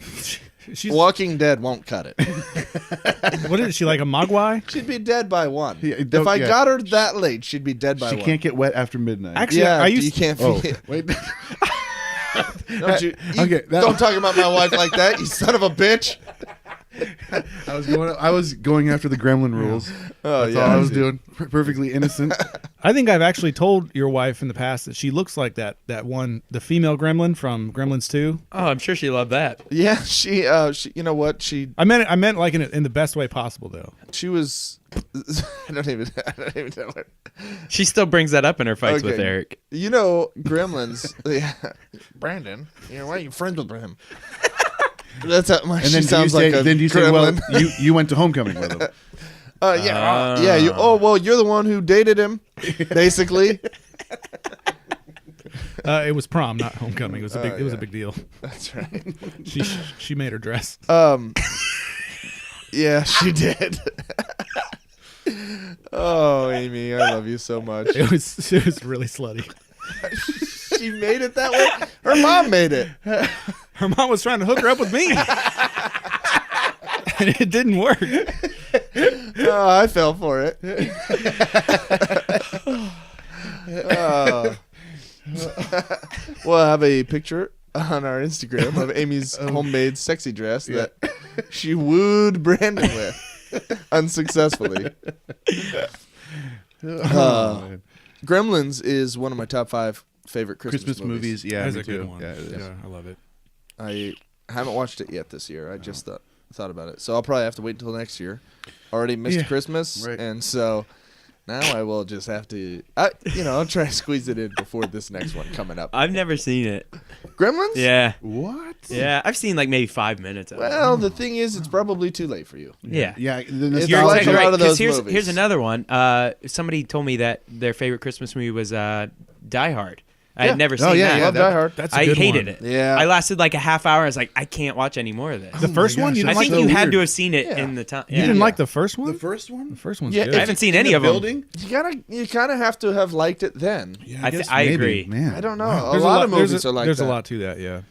She's, Walking Dead won't cut it. what is she, like a mogwai? She'd be dead by 1. Yeah, If I got her that late, she'd be dead by She 1. can't get wet after midnight. Actually, Yeah, I used you can't. Oh, wait. Don't you, Okay, don't talk about my wife like that, you son of a bitch. I was going after the Gremlin rules. Oh, That's yeah, all I I was see. doing. Perfectly innocent. I think I've actually told your wife in the past that she looks like that one, the female gremlin from Gremlins 2. Oh, I'm sure she loved that. Yeah, she you know what? She I meant like in the best way possible though. was. I don't even know it. She still brings that up in her fights with Okay. Eric. You know, Gremlins. Yeah. Brandon, why are you friends with him? That's how And she then sounds like a then do you say, well, gremlin. you went to homecoming with him. Yeah. You. Oh well, you're the one who dated him, basically. It was prom, not homecoming. It was a big. It was a yeah. big deal. That's right. She made her dress. Yeah, she did. Oh, Amy, I love you so much. It was really slutty. She made it that way. Her mom made it. Her mom was trying to hook her up with me, and it didn't work. Oh, I fell for it. Oh. We'll have a picture on our Instagram of Amy's homemade sexy dress that she wooed Brandon with unsuccessfully. Gremlins is one of my top 5 favorite Christmas movies. Yeah, That's me a good too. one. Yeah, it is. I love it. I haven't watched it yet this year. I just thought about it, so I'll probably have to wait until next year. Already missed Yeah, Christmas, right. and so now I will just have to. I'll try to squeeze it in before this next one coming up. I've never seen it. Gremlins? Yeah. What? Yeah, I've seen like maybe 5 minutes of it. Well, the thing is, it's probably too late for you. Yeah. Yeah. The It's You're like exactly a lot right. of 'cause those here's, movies. here's another one. Somebody told me that their favorite Christmas movie was Die Hard. I had never seen Oh, yeah, that. yeah, Love Die Hard. That's a I good hated one. it. Yeah. I lasted like a half hour. I was like, I can't watch any more of this. The first one, you gosh, didn't I like think so you had weird. to have seen it Yeah. in the time. You Yeah. didn't like the first one? The first one? The first one's Yeah, good. I haven't seen any of them. Building? You kind of have to have liked it then. Yeah, I guess I maybe. agree. Man, I don't know. wow. A lot of there's movies are like There's that. a lot to that, yeah.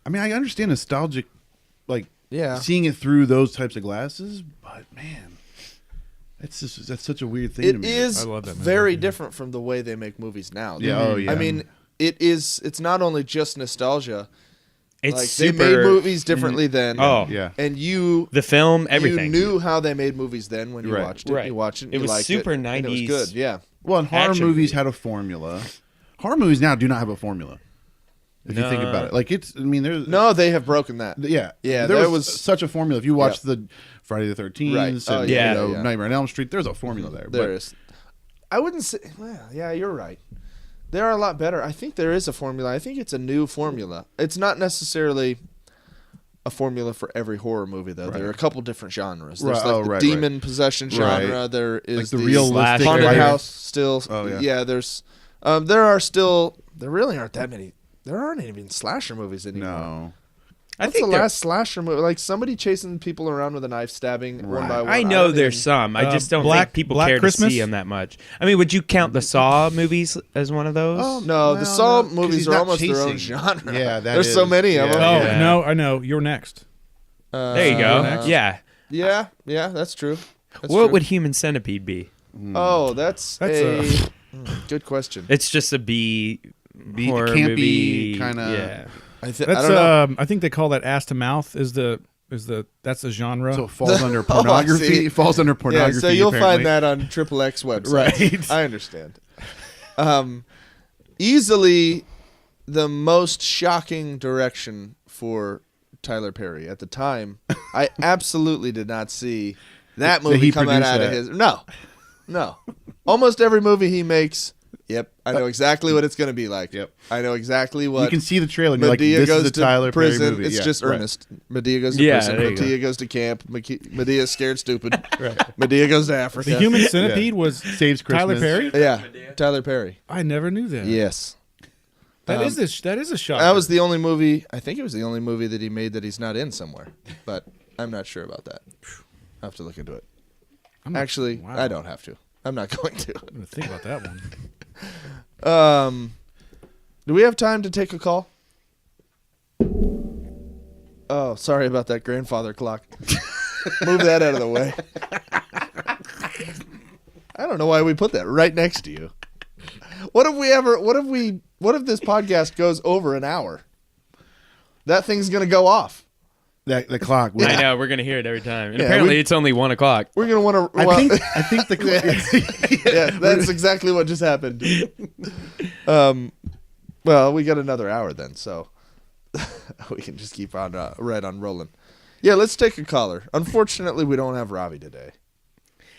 I mean, I understand nostalgic, like Yeah. seeing it through those types of glasses, but man, that's such a weird thing to It me. is I love that movie. very different from the way they make movies now. Yeah, oh, yeah. I mean, it's not only just nostalgia. It's Like super. they made movies differently then. Oh. Yeah. And you The film, everything. You knew how they made movies then when you Right. watched it. Right. You watched it. And It you was liked super it, and it was 90s. good. Yeah. Well, and horror Action movies movie. had a formula. Horror movies now do not have a formula. If you think No. about it, like it's, I mean, there's No, they have broken that. yeah, Yeah, there there was was- such a formula. If you watch the Friday the 13th, Right. and, Oh, yeah, you know, yeah. Nightmare on Elm Street, there's a formula there. There but is. I wouldn't say. Well, yeah, you're right. They are a lot better. I think there is a formula. I think it's a new formula. It's not necessarily a formula for every horror movie, though. There are a couple different genres. There's Right. like Oh, the right, demon possession genre. Right. There is like the the realistic Slasher. haunted area. house still. Oh, yeah. Yeah. There's. There really aren't that many. There aren't even slasher movies anymore. No, What's the last slasher movie? Like somebody chasing people around with a knife, stabbing one by one. I know don't there's even- some. I just don't Black- think people Black care Christmas? to see them that much. I mean, would you count the Saw movies as one of those? No, Well, the Saw no, 'cause movies he's are not almost their own chasing. genre. Yeah, that there's so is. many of Yeah. them. Oh, Yeah. no, I know. You're next. There you go. Uh, Yeah. Yeah, that's true. That's What true. would Human Centipede be? Oh, that's That's good question. It's just a B horror campy movie. kinda- Yeah. I That's don't know. I think they call that ass to mouth that's the genre. so it falls under I pornography. see. It falls under Yeah, pornography. so you'll apparently. find that on XXX website. Right. I understand. Easily the most shocking direction for Tyler Perry at the time. I absolutely did not see that That movie he coming produced out of that. his. No. Almost every movie he makes. Yep, I know exactly what it's going to be like. Yep. I know exactly what. You can see the trailer and you're like, Medea this goes is a to Tyler Perry prison. movie. It's Yeah, just right. Ernest. Medea goes to Yeah, prison. there you go. Medea goes to camp. Medea's scared stupid. Medea goes to Africa. The Human Centipede was Saves Tyler Christmas. Perry. Yeah, Tyler Perry. I never knew that. Yes. That is a shocker. That was the only movie. I think it was the only movie that he made that he's not in somewhere. But I'm not sure about that. I have to look into it. Actually, wow. I don't have to. I'm not going to. I'm gonna think about that one. Do we have time to take a call? Oh, sorry about that grandfather clock. Move that out of the way. I don't know why we put that right next to you. What if this podcast goes over an hour? That thing's going to go off. The clock. I know. We're going to hear it every time. And Yeah, apparently we- it's only 1 o'clock. We're going to want to... I think the yeah, that's exactly what just happened. Well, we got another hour then, so we can just keep on right on rolling. Yeah, let's take a caller. Unfortunately, we don't have Robbie today.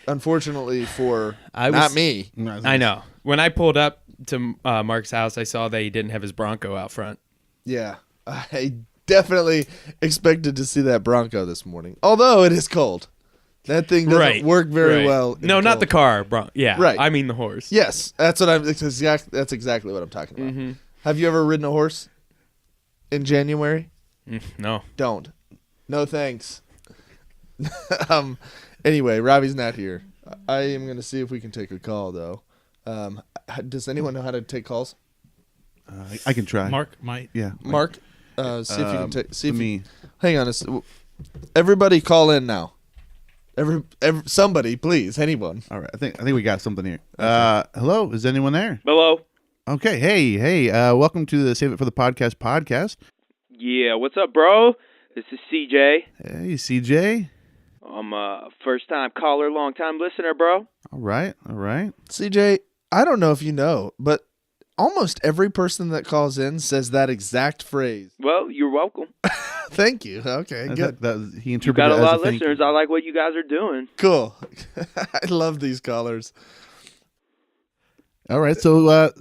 Unfortunately for not me. I know. When I pulled up to Mark's house, I saw that he didn't have his Bronco out front. Yeah, I definitely expected to see that Bronco this morning. Although it is cold. That thing doesn't work very well. No, not the car. Yeah. Right. I mean the horse. Yes, that's exactly what I'm talking about. Mm-hmm. Have you ever ridden a horse in January? No. Don't. No thanks. Anyway, Robbie's not here. I am going to see if we can take a call, though. Does anyone know how to take calls? I can try. Mark might. Yeah. Mark, see if you can take. See if let you, me. hang on. Everybody, call in now. Somebody, please. Anyone. All right. I think we got something here. Hello. Is anyone there? Hello. Okay. Hey. Welcome to the Save It for the podcast. Yeah, what's up, bro? This is CJ. Hey, CJ. I'm a first-time caller, long-time listener, bro. All right. CJ, I don't know if you know, but almost every person that calls in says that exact phrase. Well, you're welcome. Thank you. Okay, good. He You interpreted got a it as lot of thank you. listeners. I like what you guys are doing. Cool. I love these callers. All right. So,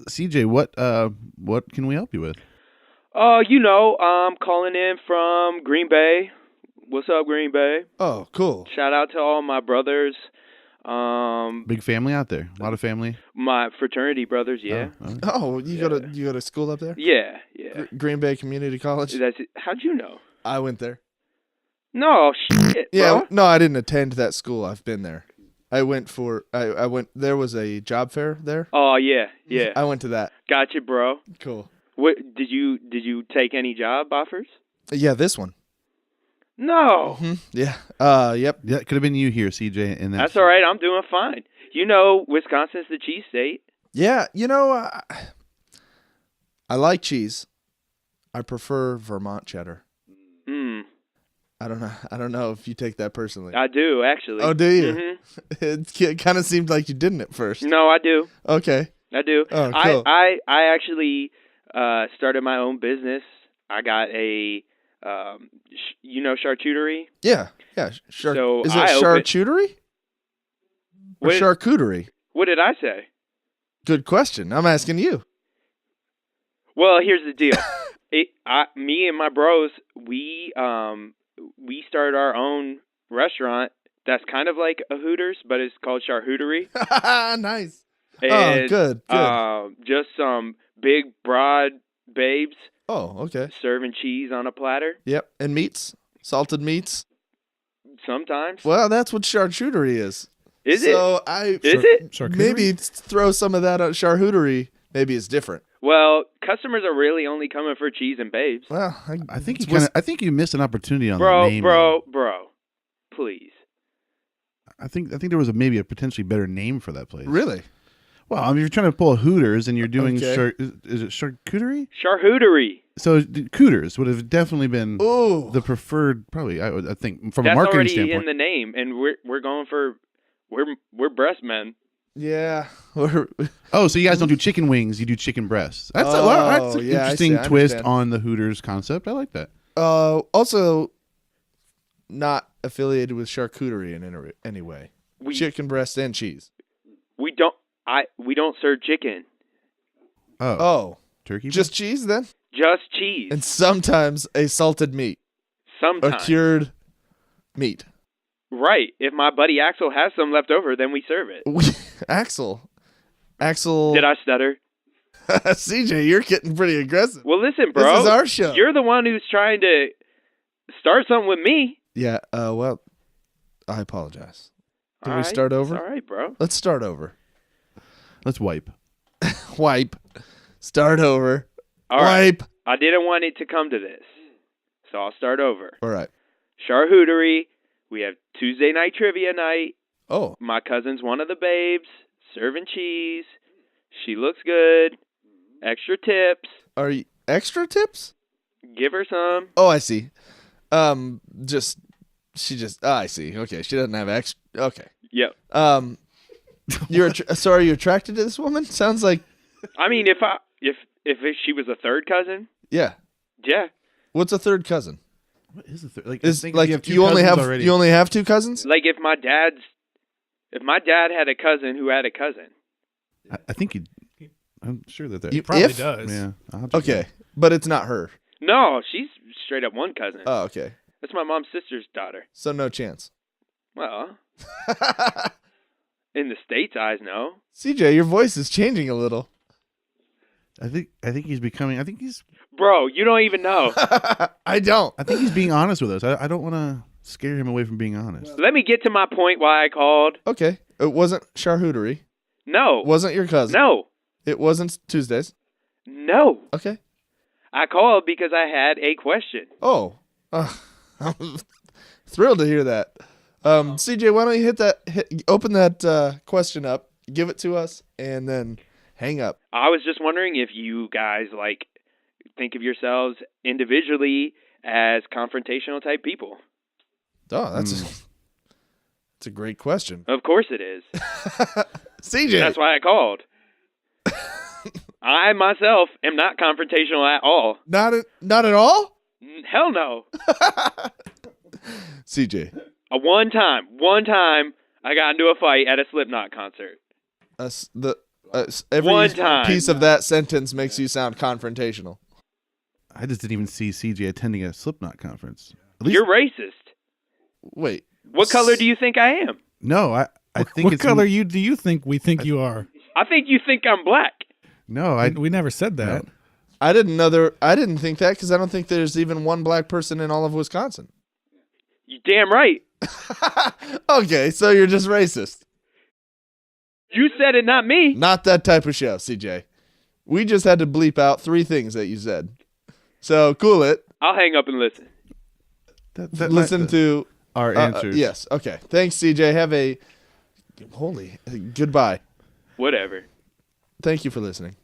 CJ, what can we help you with? I'm calling in from Green Bay. What's up, Green Bay? Oh, cool. Shout out to all my brothers Big family out there. A lot of family. My fraternity brothers, yeah. Oh, you go to school up there? Yeah. Green Bay Community College. That's it. How'd you know? I went there. No, shit, Yeah, bro. no, I didn't attend that school. I've been there. I went for I went. There was a job fair there. Oh, yeah. I went to that. Gotcha, bro. Cool. What did you take any job offers? Yeah, this one. No. Yeah. Yep. Yeah, it could have been you here, CJ. In that. That's all right. I'm doing fine. You know, Wisconsin's the cheese state. Yeah. You know, I like cheese. I prefer Vermont cheddar. I don't know if you take that personally. I do, actually. Oh, do you? Mm-hmm. It kind of seemed like you didn't at first. No, I do. Okay. I do. Oh, cool. I actually started my own business. I got a, charcuterie? Yeah. So is it I charcuterie or What- charcuterie? What did I say? Good question. I'm asking you. Well, here's the deal. Me and my bros, we started our own restaurant that's kind of like a Hooters, but it's called Charcuterie. Nice. And, good. Just some big, broad babes Oh, okay. serving cheese on a platter. Yep. And meats, salted meats. Sometimes. Well, that's what charcuterie is. Is so it? Is it? Charcuterie? Maybe throw some of that on charcuterie. Maybe it's different. Well, customers are really only coming for cheese and babes. Well, I think you missed an opportunity on the name. Bro, please. I think there was maybe a potentially better name for that place. Really? Well, I mean, you're trying to pull a Hooters and you're doing Okay. is it charcuterie? Charcuterie. So Cooters would have definitely been Ooh. the preferred. Probably, I think from That's a marketing already standpoint. in the name, and we're going for we're breast men. Yeah. Oh, so you guys don't do chicken wings? You do chicken breasts. That's Oh, that's an yeah, I see. interesting I twist understand. on the Hooters concept. I like that. Also, not affiliated with charcuterie in any way. Chicken breast and cheese. We don't serve chicken. Oh, Turkey? just cheese then? Just cheese. And sometimes a salted meat, a Sometimes. cured meat. Right. If my buddy Axel has some left over, then we serve it. Axel. Did I stutter? CJ, you're getting pretty aggressive. Well, listen, bro. This is our show. You're the one who's trying to start something with me. Yeah, well, I apologize. Can All we right. start over? All right, bro. Let's start over. Let's wipe. Wipe. Start over. All right. Wipe. I didn't want it to come to this, so I'll start over. All right. Charcuterie. We have Tuesday night trivia night. Oh, My cousin's one of the babes, serving cheese. She looks good. Extra tips. are you extra tips? Give her some. Oh, I see. I see. Okay, she doesn't have extra. Okay. Yep. So are you attracted to this woman? Sounds like, I mean, if she was a third cousin, yeah. yeah. What's a third cousin? What is the third? Like, Is think like if you only cousins have already. you only have two cousins? Like if my dad had a cousin who had a cousin. I think you. I'm sure that You- Probably If? does. Yeah. I'll have to Okay, but it's not her. No, she's straight up one cousin. Oh, okay. That's my mom's sister's daughter. So no chance. Well, in the States' eyes, no. CJ, your voice is changing a little. I think he's becoming. I think he's Bro, you don't even know. I don't. I think he's being honest with us. I don't want to scare him away from being honest. Let me get to my point why I called. Okay, it wasn't charcuterie. No. It wasn't your cousin. No. It wasn't Tuesdays. No. Okay. I called because I had a question. Oh, I'm thrilled to hear that. CJ, why don't you open that question up, give it to us, and then hang up. I was just wondering if you guys think of yourselves individually as confrontational type people. Oh, that's a great question. Of course it is. CJ. That's why I called. I myself am not confrontational at all. Not at all? Hell no. CJ. One time I got into a fight at a Slipknot concert. Every One time. piece of that sentence makes you sound confrontational. I just didn't even see CJ attending a Slipknot conference. At least, You're racist. Wait. What color do you think I am? no, I think What it's color do you think we think you are? I think you think I'm black. No, We never said that. I didn't think that because I don't think there's even one black person in all of Wisconsin. You damn right. Okay, so you're just racist. You said it, not me. Not that type of show, CJ. We just had to bleep out 3 things that you said. So cool it. I'll hang up and listen. Listen to our answers. Yes. Okay. Thanks, CJ. Have a goodbye. Whatever. Thank you for listening.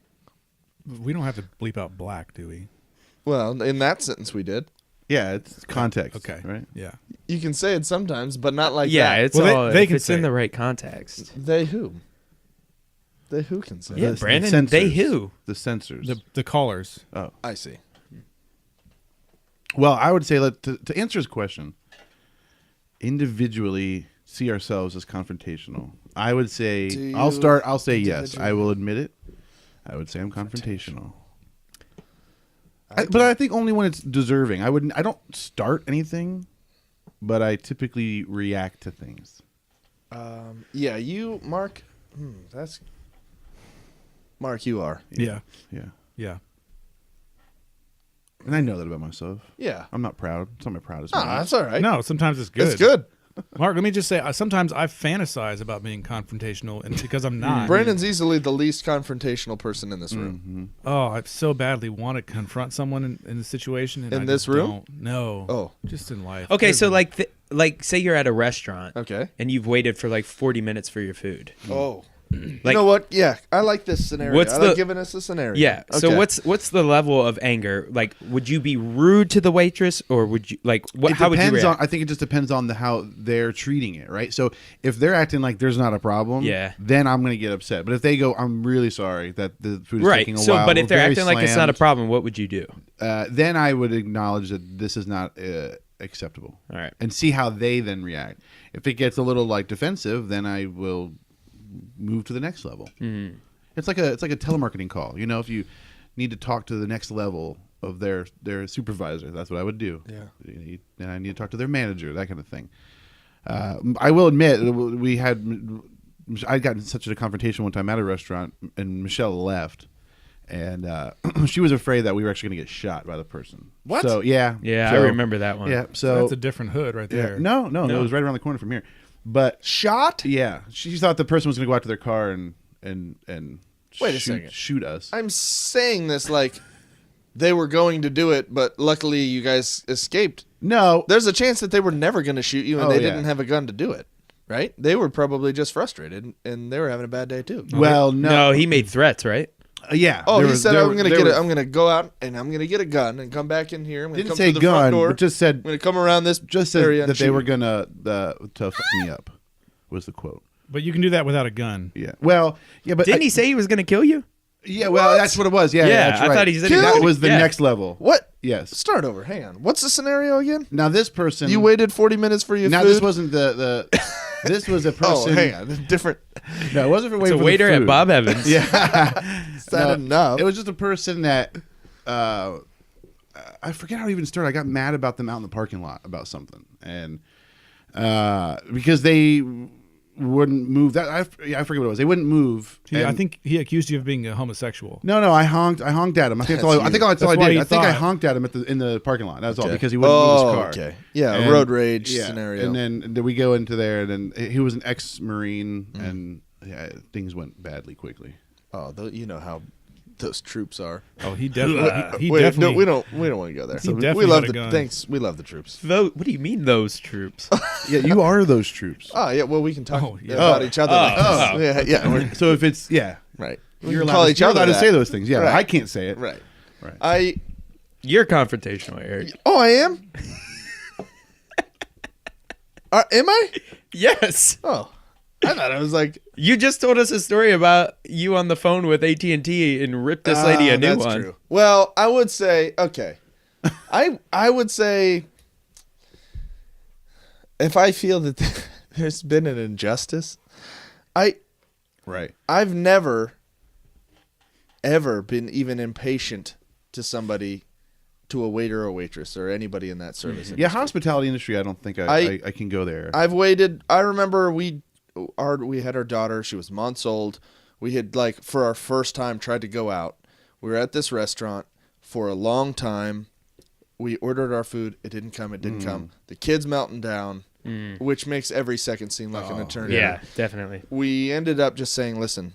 We don't have to bleep out black, do we? Well, in that sentence, we did. Yeah, it's context. Okay. Right? Yeah. You can say it sometimes, but not like Yeah, that. it's Well, all they if can it's say in it. the right context. They who? They who can say Yeah, it? The Brandon, censors. they who? The censors. The callers. I see. Well, I would say to answer his question, individually see ourselves as confrontational. I would say Do I'll you say yes. individually? I will admit it. I would say I'm confrontational. But I think only when it's deserving. I don't start anything, but I typically react to things. Yeah, you, Mark. That's Mark. You are. Yeah. Yeah. Yeah. And I know that about myself. Yeah. I'm not proud. It's not my proudest Ah, moment. that's all right. No, sometimes it's good. It's good. Mark, let me just say, sometimes I fantasize about being confrontational, and because I'm not. Brandon's easily the least confrontational person in this room. Oh, I so badly want to confront someone in the situation. And In I this just room? don't. No. Oh. Just in life. Okay, so There's- like say you're at a restaurant Okay. and you've waited for like 40 minutes for your food. Oh. You Like- know what? Yeah, I like this scenario. What's I like the- giving us a scenario. Yeah. So Okay. what's the level of anger? Like, would you be rude to the waitress, or would you like what? How would you react? I think it just depends on how they're treating it, right? So if they're acting like there's not a problem, Yeah. then I'm going to get upset. But if they go, I'm really sorry that the food is Right. taking a So, while. but if we're they're very acting like it's not a slammed," problem, what would you do? then I would acknowledge that this is not acceptable. All right. And see how they then react. If it gets a little like defensive, then I will move to the next level. Mm-hmm. It's like a telemarketing call. You know, if you need to talk to the next level of their supervisor, that's what I would do. Yeah. And I need to talk to their manager, that kind of thing. I will admit, I got in such a confrontation one time at a restaurant, and Michelle left, and she was afraid that we were actually going to get shot by the person. What? So yeah, Yeah, so, I remember that one. Yeah, so that's a different hood right yeah, there. no, it was right around the corner from here. But Shot? yeah, she thought the person was going to go out to their car and Wait a second. shoot us. I'm saying this like they were going to do it, but luckily you guys escaped. No, There's a chance that they were never going to shoot you, and Oh, they yeah. didn't have a gun to do it. Right? They were probably just frustrated, and they were having a bad day too. well, No, he made threats, right? yeah. Oh, there he was- said there I'm were- gonna there get it. was- I'm gonna go out and I'm gonna get a gun and come back in here. I'm gonna Didn't come say through the front gun, door. but just said I'm gonna come around this just said area and that they shoot were you. gonna to fuck me up. Was the quote? But you can do that without a gun. Yeah. Well, yeah, but Didn't he say he was going to kill you? Yeah, well, that's what it was. Yeah, Yeah, that's I right. thought he said he was that gonna- was the yeah. next level. What? Yes. Start over. Hang on. What's the scenario again? Now this person. You waited 40 minutes for your Now food. this wasn't the. This was a Oh, person. hang on. Different. No, it wasn't for It's waiting a for waiter the at food. Bob Evans. Yeah. Is that enough? It was just a person that. I forget how it even started. I got mad about them out in the parking lot about something, and because they wouldn't move. That I forget what it was. They wouldn't move. I and- think he accused you of being a homosexual. No, I honked at him. I think that's all. I think that's all I That's what did. he I think I thought. honked at him in the parking lot. That's all Okay. because he wouldn't move his car. Okay. Yeah, And- road rage yeah, scenario. And then we go into there, and then he was an ex-Marine, and things went badly quickly. Oh, you know how those troops are. Oh, he definitely. He Wait, definitely. no, we don't want to go there. He we definitely love had a the gun. thanks. We love the troops. What do you mean those troops? Yeah, you are those troops. Oh yeah, well we can talk Oh, yeah. about each other. like this. Yeah, we're, So if it's right. We you're can allowed, call to, each you're other allowed to that. say those things. Yeah, Right. I can't say it. Right. Right. You're confrontational, Eric. Oh, I am. Am I? Yes. Oh, I thought I was like. You just told us a story about you on the phone with AT&T and ripped this lady a new that's one. True. Well, I would say okay. I would say if I feel that there's been an injustice, Right. I've never ever been even impatient to somebody, to a waiter or waitress or anybody in that service. Yeah, hospitality industry. I don't think I can go there. I've waited. I remember we we had our daughter. She was months old. We had, like, for our first time tried to go out. We were at this restaurant for a long time. We ordered our food. It didn't come. It didn't come. The kid's melting down, which makes every second seem like an eternity. Yeah, definitely. We ended up just saying, listen,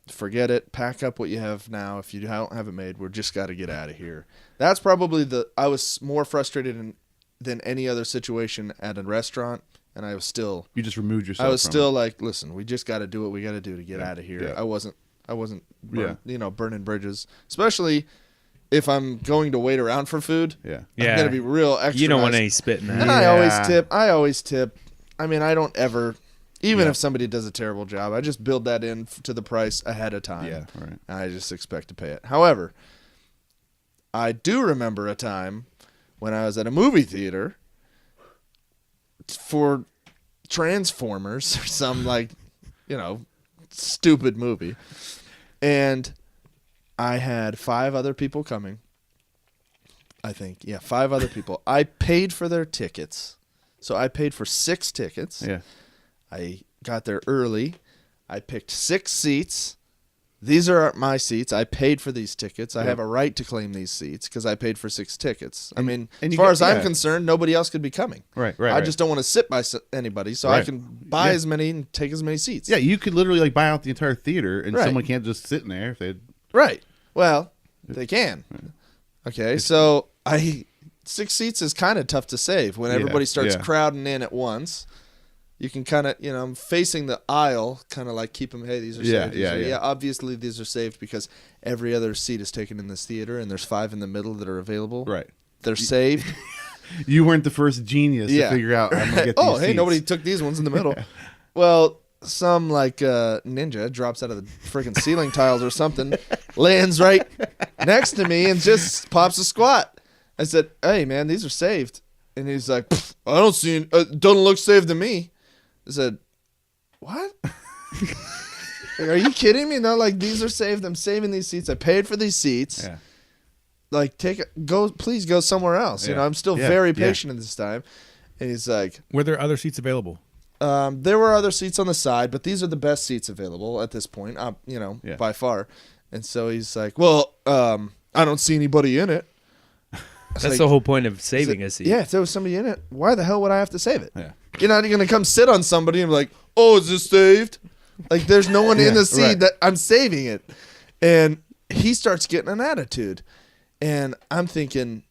forget it. Pack up what you have now. If you don't have it made, we're just got to get out of here. That's probably I was more frustrated than any other situation at a restaurant, and I was still. You just removed yourself. I was from still it. like, listen, we just got to do what we got to do to get out of here. Yeah. I wasn't, burning bridges, especially if I'm going to wait around for food. Yeah. I'm gonna be real extra. You don't want nice. any spit in that. And I always tip. I mean, I don't ever. Even if somebody does a terrible job, I just build that in to the price ahead of time. Yeah, right. And I just expect to pay it. However, I do remember a time when I was at a movie theater for Transformers or some, like, stupid movie. And I had 5 other people coming. I think. Yeah, 5 other people. I paid for their tickets. So I paid for 6 tickets. Yeah. I got there early. I picked 6 seats. These are my seats. I paid for these tickets. I have a right to claim these seats because I paid for 6 tickets. I mean, as far as I'm concerned, nobody else could be coming. Right. I just don't want to sit by anybody, so I can buy as many and take as many seats. Yeah, you could literally buy out the entire theater, and someone can't just sit in there if they. Right. Well, they can. Okay, so 6 seats is kind of tough to save when everybody starts crowding in at once. You can kind of, I'm facing the aisle, kind of like keep them, hey, these are saved. Yeah, obviously these are saved because every other seat is taken in this theater, and there's 5 in the middle that are available. Right. They're saved. You weren't the first genius to figure out, I'm going to get these hey, seats. nobody took these ones in the middle. Well, some, like, ninja drops out of the freaking ceiling tiles or something, lands right next to me and just pops a squat. I said, hey, man, these are saved. And he's like, I don't see it. Doesn't look saved to me. I said, what? Like, are you kidding me? No, like, these are saved. I'm saving these seats. I paid for these seats. Yeah. Like, please go somewhere else. Yeah. I'm still very patient at this time. And he's like, Were there other seats available? there were other seats on the side, but these are the best seats available at this point, by far. And so he's like, well, I don't see anybody in it. That's the whole point of saving a seat. Yeah, if there was somebody in it, why the hell would I have to save it? Yeah. You're not going to come sit on somebody and be like, oh, is this saved? Like, there's no one in the seat that I'm saving it. And he starts getting an attitude. And I'm thinking,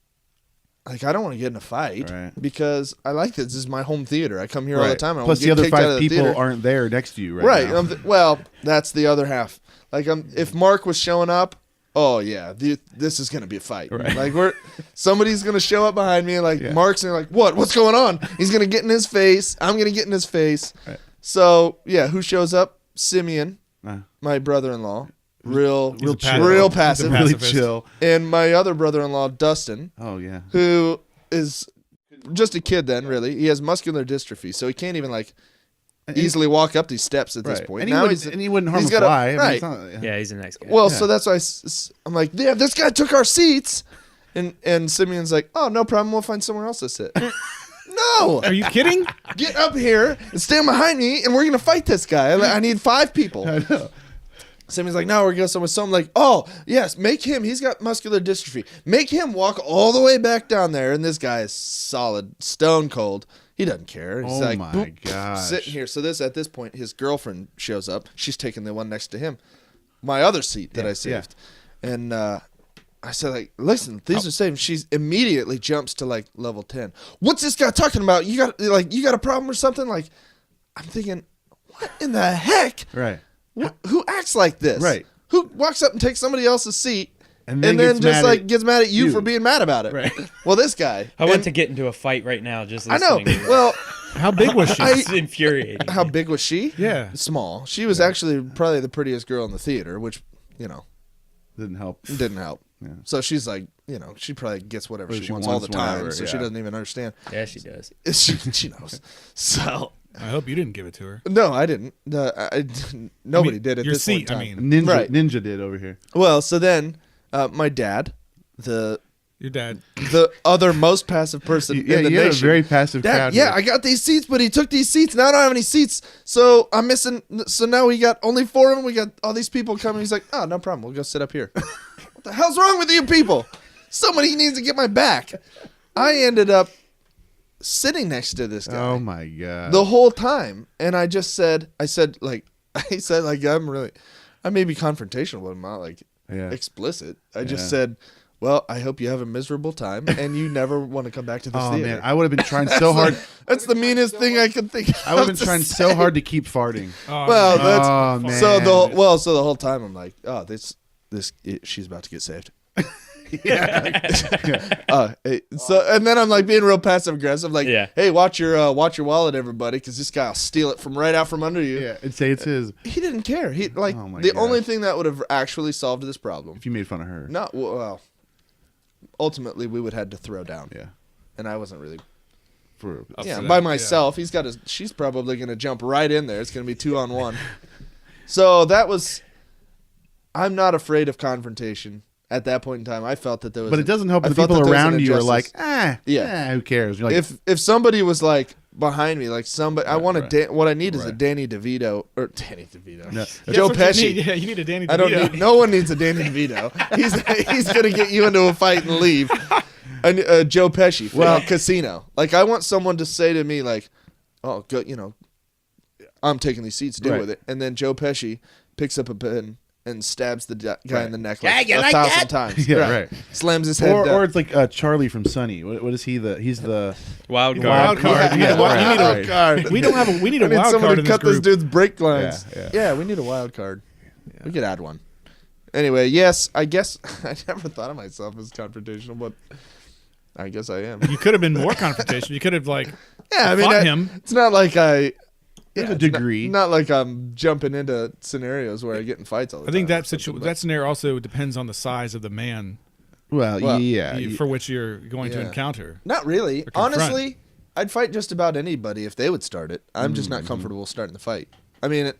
like, I don't want to get in a fight because I like this. This is my home theater. I come here all the time. And Plus, the other 5 people aren't there next to you right now. Well, that's the other half. Like, if Mark was showing up, oh yeah, this is gonna be a fight. Right. Like somebody's gonna show up behind me, and like Mark's gonna what's going on? He's gonna get in his face. I'm gonna get in his face. Right. So yeah, who shows up? Simeon, my brother-in-law, real passive, really chill, and my other brother-in-law, Dustin. Oh yeah, who is just a kid then. Really, he has muscular dystrophy, so he can't even easily walk up these steps at this point. And he wouldn't harm a fly. Yeah, he's a nice guy. Well, so that's why I'm like, yeah, this guy took our seats. And Simeon's like, oh, no problem. We'll find somewhere else to sit. No. Are you kidding? Get up here and stand behind me, and we're going to fight this guy. I need 5 people. I know. Simeon's like, no, we're going to go somewhere. So I'm like, oh, yes, make him. He's got muscular dystrophy. Make him walk all the way back down there. And this guy is solid, stone cold. He doesn't care. He's like, my gosh. sitting here. So at this point, his girlfriend shows up. She's taking the one next to him, my other seat that I saved. And I said, like, listen, these are saved. She immediately jumps to like level 10. What's this guy talking about? You got a problem or something? Like, I'm thinking, what in the heck? Right. Who acts like this? Right. Who walks up and takes somebody else's seat? And then gets mad at you for being mad about it. Right. Well, this guy. I want to get into a fight right now just I know. listening. Well, How big was she? It's infuriating. how big was she? Yeah. Small. She was actually probably the prettiest girl in the theater, which, didn't help. didn't help. Yeah. So she's like, she probably gets whatever What she wants all the time, whenever, so she doesn't even understand. Yeah, she does. She knows. So, I hope you didn't give it to her. no, I didn't. Nobody did at your this seat, point in time. I mean. Ninja did over here. Well, so then my dad, the Your dad. the other most passive person Yeah, in the you had a nation. very passive Dad, crowd. yeah, here. I got these seats, but he took these seats. Now I don't have any seats, so I'm missing. So now we got only 4 of them. We got all these people coming. He's like, oh, no problem. We'll go sit up here. What the hell's wrong with you people? Somebody needs to get my back. I ended up sitting next to this guy. Oh my god. The whole time, and I said like I may be confrontational, but I'm not like Yeah. explicit. I just Yeah. said, well, I hope you have a miserable time and you never want to come back to this Oh theater. man, I would have been trying so hard. That's the meanest thing I could think of. I would have been to trying say. so hard to keep farting. Well, that's Oh man. so the whole time I'm like, oh, she's about to get saved. So and then I'm like being real passive aggressive, like, Yeah. hey, watch your wallet, everybody, because this guy will steal it from right out from under you. Yeah, and say it's his. He didn't care. He like Oh my the gosh. only thing that would have actually solved this problem. If you made fun of her. Not well. Ultimately, we would have had to throw down. Yeah. And I wasn't really. For Yeah, for by that, myself. He's got his. She's probably gonna jump right in there. It's gonna be 2-on-1. So that was. I'm not afraid of confrontation. At that point in time, I felt that there was. But it doesn't help I the felt people that there was an around you are like, injustice. who cares? You're like, If somebody was like behind me, like somebody, I want right. what I need is a Right. Danny DeVito or Danny DeVito, No. Joe That's what you Pesci. need. Yeah, you need a Danny DeVito. I don't need. No one needs a Danny DeVito. He's gonna get you into a fight and leave. Joe Pesci, well, Casino. Like I want someone to say to me like, "Oh, go, I'm taking these seats. Deal Right. with it." And then Joe Pesci picks up a pen and stabs the guy Right. in the neck Yeah, like you 1,000 times. Yeah, right. Slams his head down. or it's like Charlie from Sunny. What is he? He's the Wild card. Wild card. Yeah, You need a right. card. We don't have a. We need a I need wild someone card to in this cut this group. dude's brake lines. Yeah. We need a wild card. We could add one. Anyway, yes, I guess I never thought of myself as confrontational, but I guess I am. You could have been more confrontation. You could have like Yeah, I mean, fought him. it's not like I. to a it's degree. Not like I'm jumping into scenarios where I get in fights all the I time. think or something, that scenario also depends on the size of the man well, yeah. for which you're going to Yeah. encounter. Not really. confront. Honestly, I'd fight just about anybody if they would start it. I'm just not comfortable starting the fight. I mean,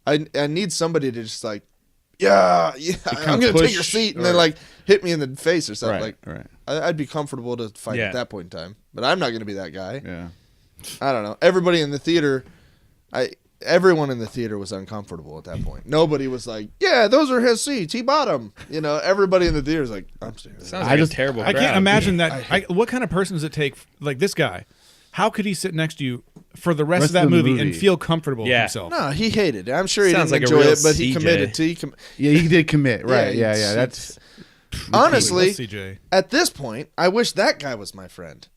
I need somebody to just like, I'm kinda gonna push take your seat and then or- like hit me in the face or something. Right, Like, right. I'd be comfortable to fight Yeah. at that point in time. But I'm not gonna be that guy. Yeah. I don't know. Everybody in the theater, everyone in the theater was uncomfortable at that point. Nobody was like, "Yeah, those are his seats. He bought them." Everybody in the theater is like, "I'm serious." Sounds like a terrible I crowd. can't imagine that. What kind of person does it take? Like this guy, how could he sit next to you for the rest of that of the movie and movie. feel comfortable with Yeah. himself? No, he hated it. I'm sure he Sounds didn't like a enjoy real it, but he CJ. committed to. Yeah, he did commit. Right. Yeah, Yeah. it's- That's Honestly, Let's see, Jay. at this point, I wish that guy was my friend.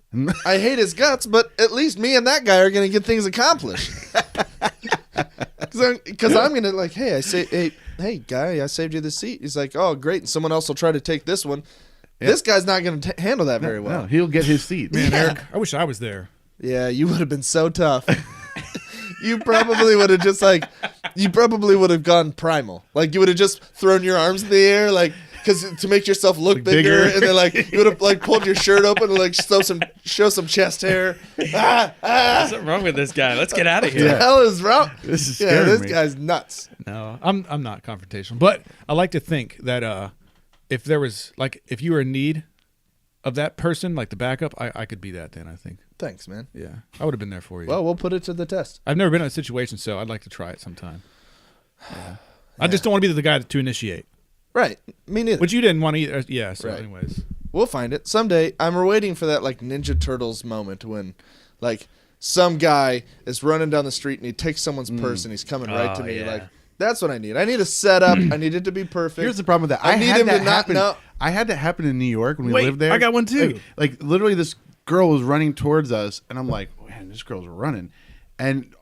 I hate his guts, but at least me and that guy are going to get things accomplished. Because I'm going to like, hey, guy, I saved you the seat. He's like, oh, great. And someone else will try to take this one. Yeah. This guy's not going to handle that very well. no, he'll get his seat. Man, Yeah. Eric, I wish I was there. Yeah, you would have been so tough. You probably would have just like, you probably would have gone primal. Like you would have just thrown your arms in the air, like, because to make yourself look Like bigger, bigger. and then like you would have like pulled your shirt open and like show some chest hair. What's wrong with this guy? Let's get out of What the here. hell is wrong? This is Yeah, scaring this me. guy's nuts. No, I'm not confrontational, but I like to think that if there was like if you were in need of that person, like the backup, I could be that. Then I think, Thanks, man. yeah, I would have been there for you. Well, we'll put it to the test. I've never been in a situation, so I'd like to try it sometime. Yeah. I just don't want to be the guy to initiate, Right. Me neither. which you didn't want either. Yeah. So, Right. anyways, We'll find it someday. I'm waiting for that like Ninja Turtles moment when, like, some guy is running down the street and he takes someone's purse and he's coming right to Oh, me. yeah. Like, that's what I need. I need a setup. I need it to be perfect. Here's the problem with that. I need had him that to not happen. know. I had that happen in New York when we Wait, lived there. I got one too. Like literally, this girl was running towards us, and I'm like, man, this girl's running, and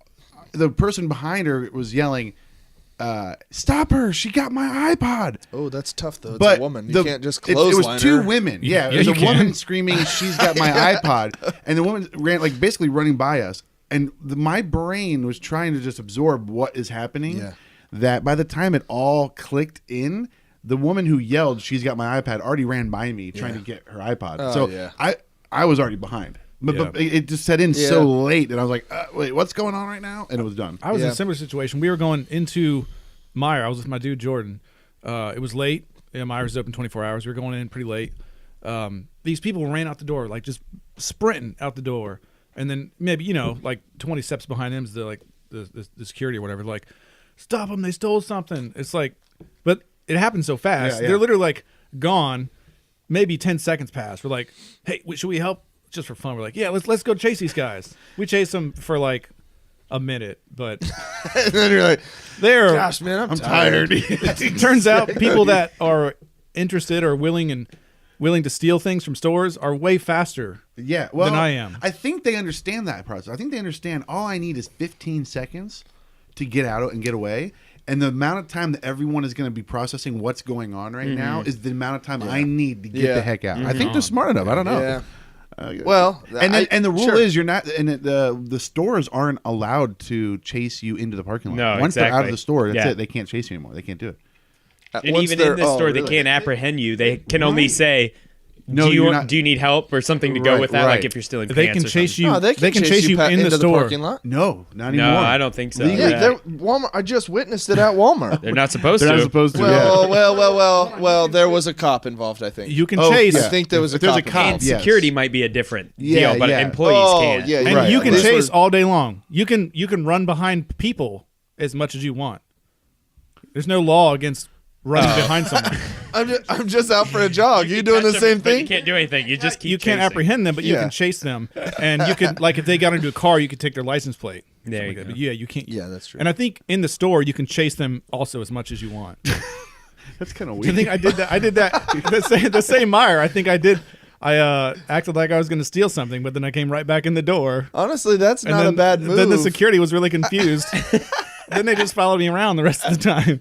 the person behind her was yelling, "Stop her! She got my iPod!" Oh, that's tough though. It's But a woman. You the- can't just it clothesline was two her. women. Yeah, Yeah, it was you a woman can. screaming, "She's got my iPod!" And the woman ran like basically running by us, and my brain was trying to just absorb what is happening. Yeah. That by the time it all clicked in, the woman who yelled, "She's got my iPad," already ran by me trying to get her iPod. Oh, so yeah. I was already behind. But it just set in Yeah. so late, and I was like, "Wait, what's going on right now?" And it was done. I was in Yeah. a similar situation. We were going into Meyer. I was with my dude Jordan. It was late. Yeah, Meyer's open 24 hours. We were going in pretty late, these people ran out the door, like just sprinting out the door, and then maybe like 20 steps behind them is the security or whatever. Like, stop them! They stole something. It's like, but it happened so fast. Yeah. They're literally like gone. Maybe 10 seconds pass. We're like, hey, should we help? Just for fun. We're like, yeah, let's go chase these guys. We chase them for like a minute, but And then you're like, they're gosh, man, I'm tired. it turns out people that are interested or willing to steal things from stores are way faster than I am. I think they understand that process. I think they understand all I need is 15 seconds to get out and get away. And the amount of time that everyone is going to be processing what's going on right now is the amount of time I need to get the heck out. I think they're smart enough. I don't know. Yeah. Well, and the rule sure. is you're not, and the stores aren't allowed to chase you into the parking lot. No, Once they're out of exactly. the store, that's Yeah. it. They can't chase you anymore. They can't do it. And Once even they're- in the store, really? they can't apprehend you. They can only say, No, do you're you not- do you need help or something to go Right, with that? right. Like if you're stealing they pants can or chase something. you. No, they can chase you in into the store. parking lot. No, not anymore. No, I don't think so. Legally, Yeah, Walmart. I just witnessed it at Walmart. They're not supposed they're to. not supposed to. Well. There was a cop involved. I think You can Oh, chase. I think there was a There's cop. a cop. involved. And Yes. security might be a different Yeah, deal, but yeah. employees Oh, can't. yeah, And right. you can These chase were- all day long. You can run behind people as much as you want. There's no law against running behind someone. I'm just out for a jog. You doing the Catch them, same but You thing? can't do anything. You just keep You can't chasing. apprehend them, but you Yeah. can chase them. And you can, like, if they got into a car, you could take their license plate. There Something you like that. go. But yeah, you can't. Yeah, that's true. And I think in the store, you can chase them also as much as you want. That's kind of I weird. think I did that. I did that. the same Meyer. I think I did. I acted like I was going to steal something, but then I came right back in the door. Honestly, that's And not then, a bad move. Then the security was really confused. Then they just followed me around the rest of the time.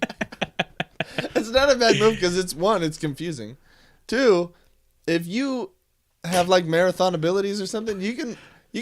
It's not a bad move because it's confusing. Two, if you have like marathon abilities or something, you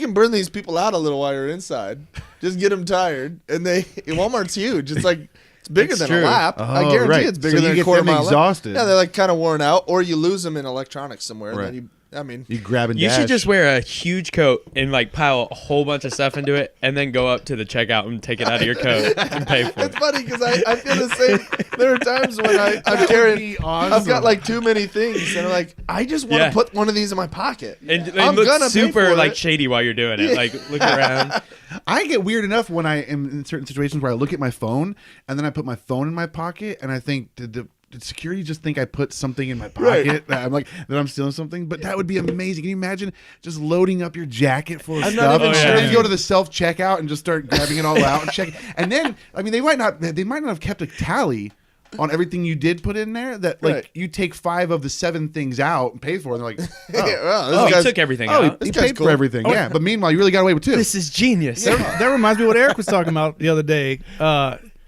can burn these people out a little while you're inside. Just get them tired, and Walmart's huge. It's like it's bigger That's than true. a lap. I Oh, guarantee right. it's bigger So you than a get quarter them mile. exhausted. Yeah, they're like kind of worn out, or you lose them in electronics somewhere. Right. And then You grab and You dash. should just wear a huge coat and like pile a whole bunch of stuff into it, and then go up to the checkout and take it out of your coat and pay for It's it. funny because I feel the same. There are times when I'm carrying. I've got like too many things, and I'm like, I just want to Yeah. put one of these in my pocket. And they I'm look gonna pay super for like it. shady while you're doing it. Like look around. I get weird enough when I am in certain situations where I look at my phone and then I put my phone in my pocket and I think, did security just think I put something in my pocket? That I'm like that I'm stealing something, but that would be amazing. Can you imagine just loading up your jacket full of I'm stuff? not even and sure. then you go to the self checkout and just start grabbing it all out and checking. And then I mean they might not have kept a tally on everything you did put in there. That like Right. you take 5 of the 7 things out and pay for it. And they're like, oh, Yeah, well, this Oh, he guy's- took everything oh, out. he This guy's paid cool. for everything. Yeah, but meanwhile you really got away with 2. This is genius. That reminds me of what Eric was talking about the other day.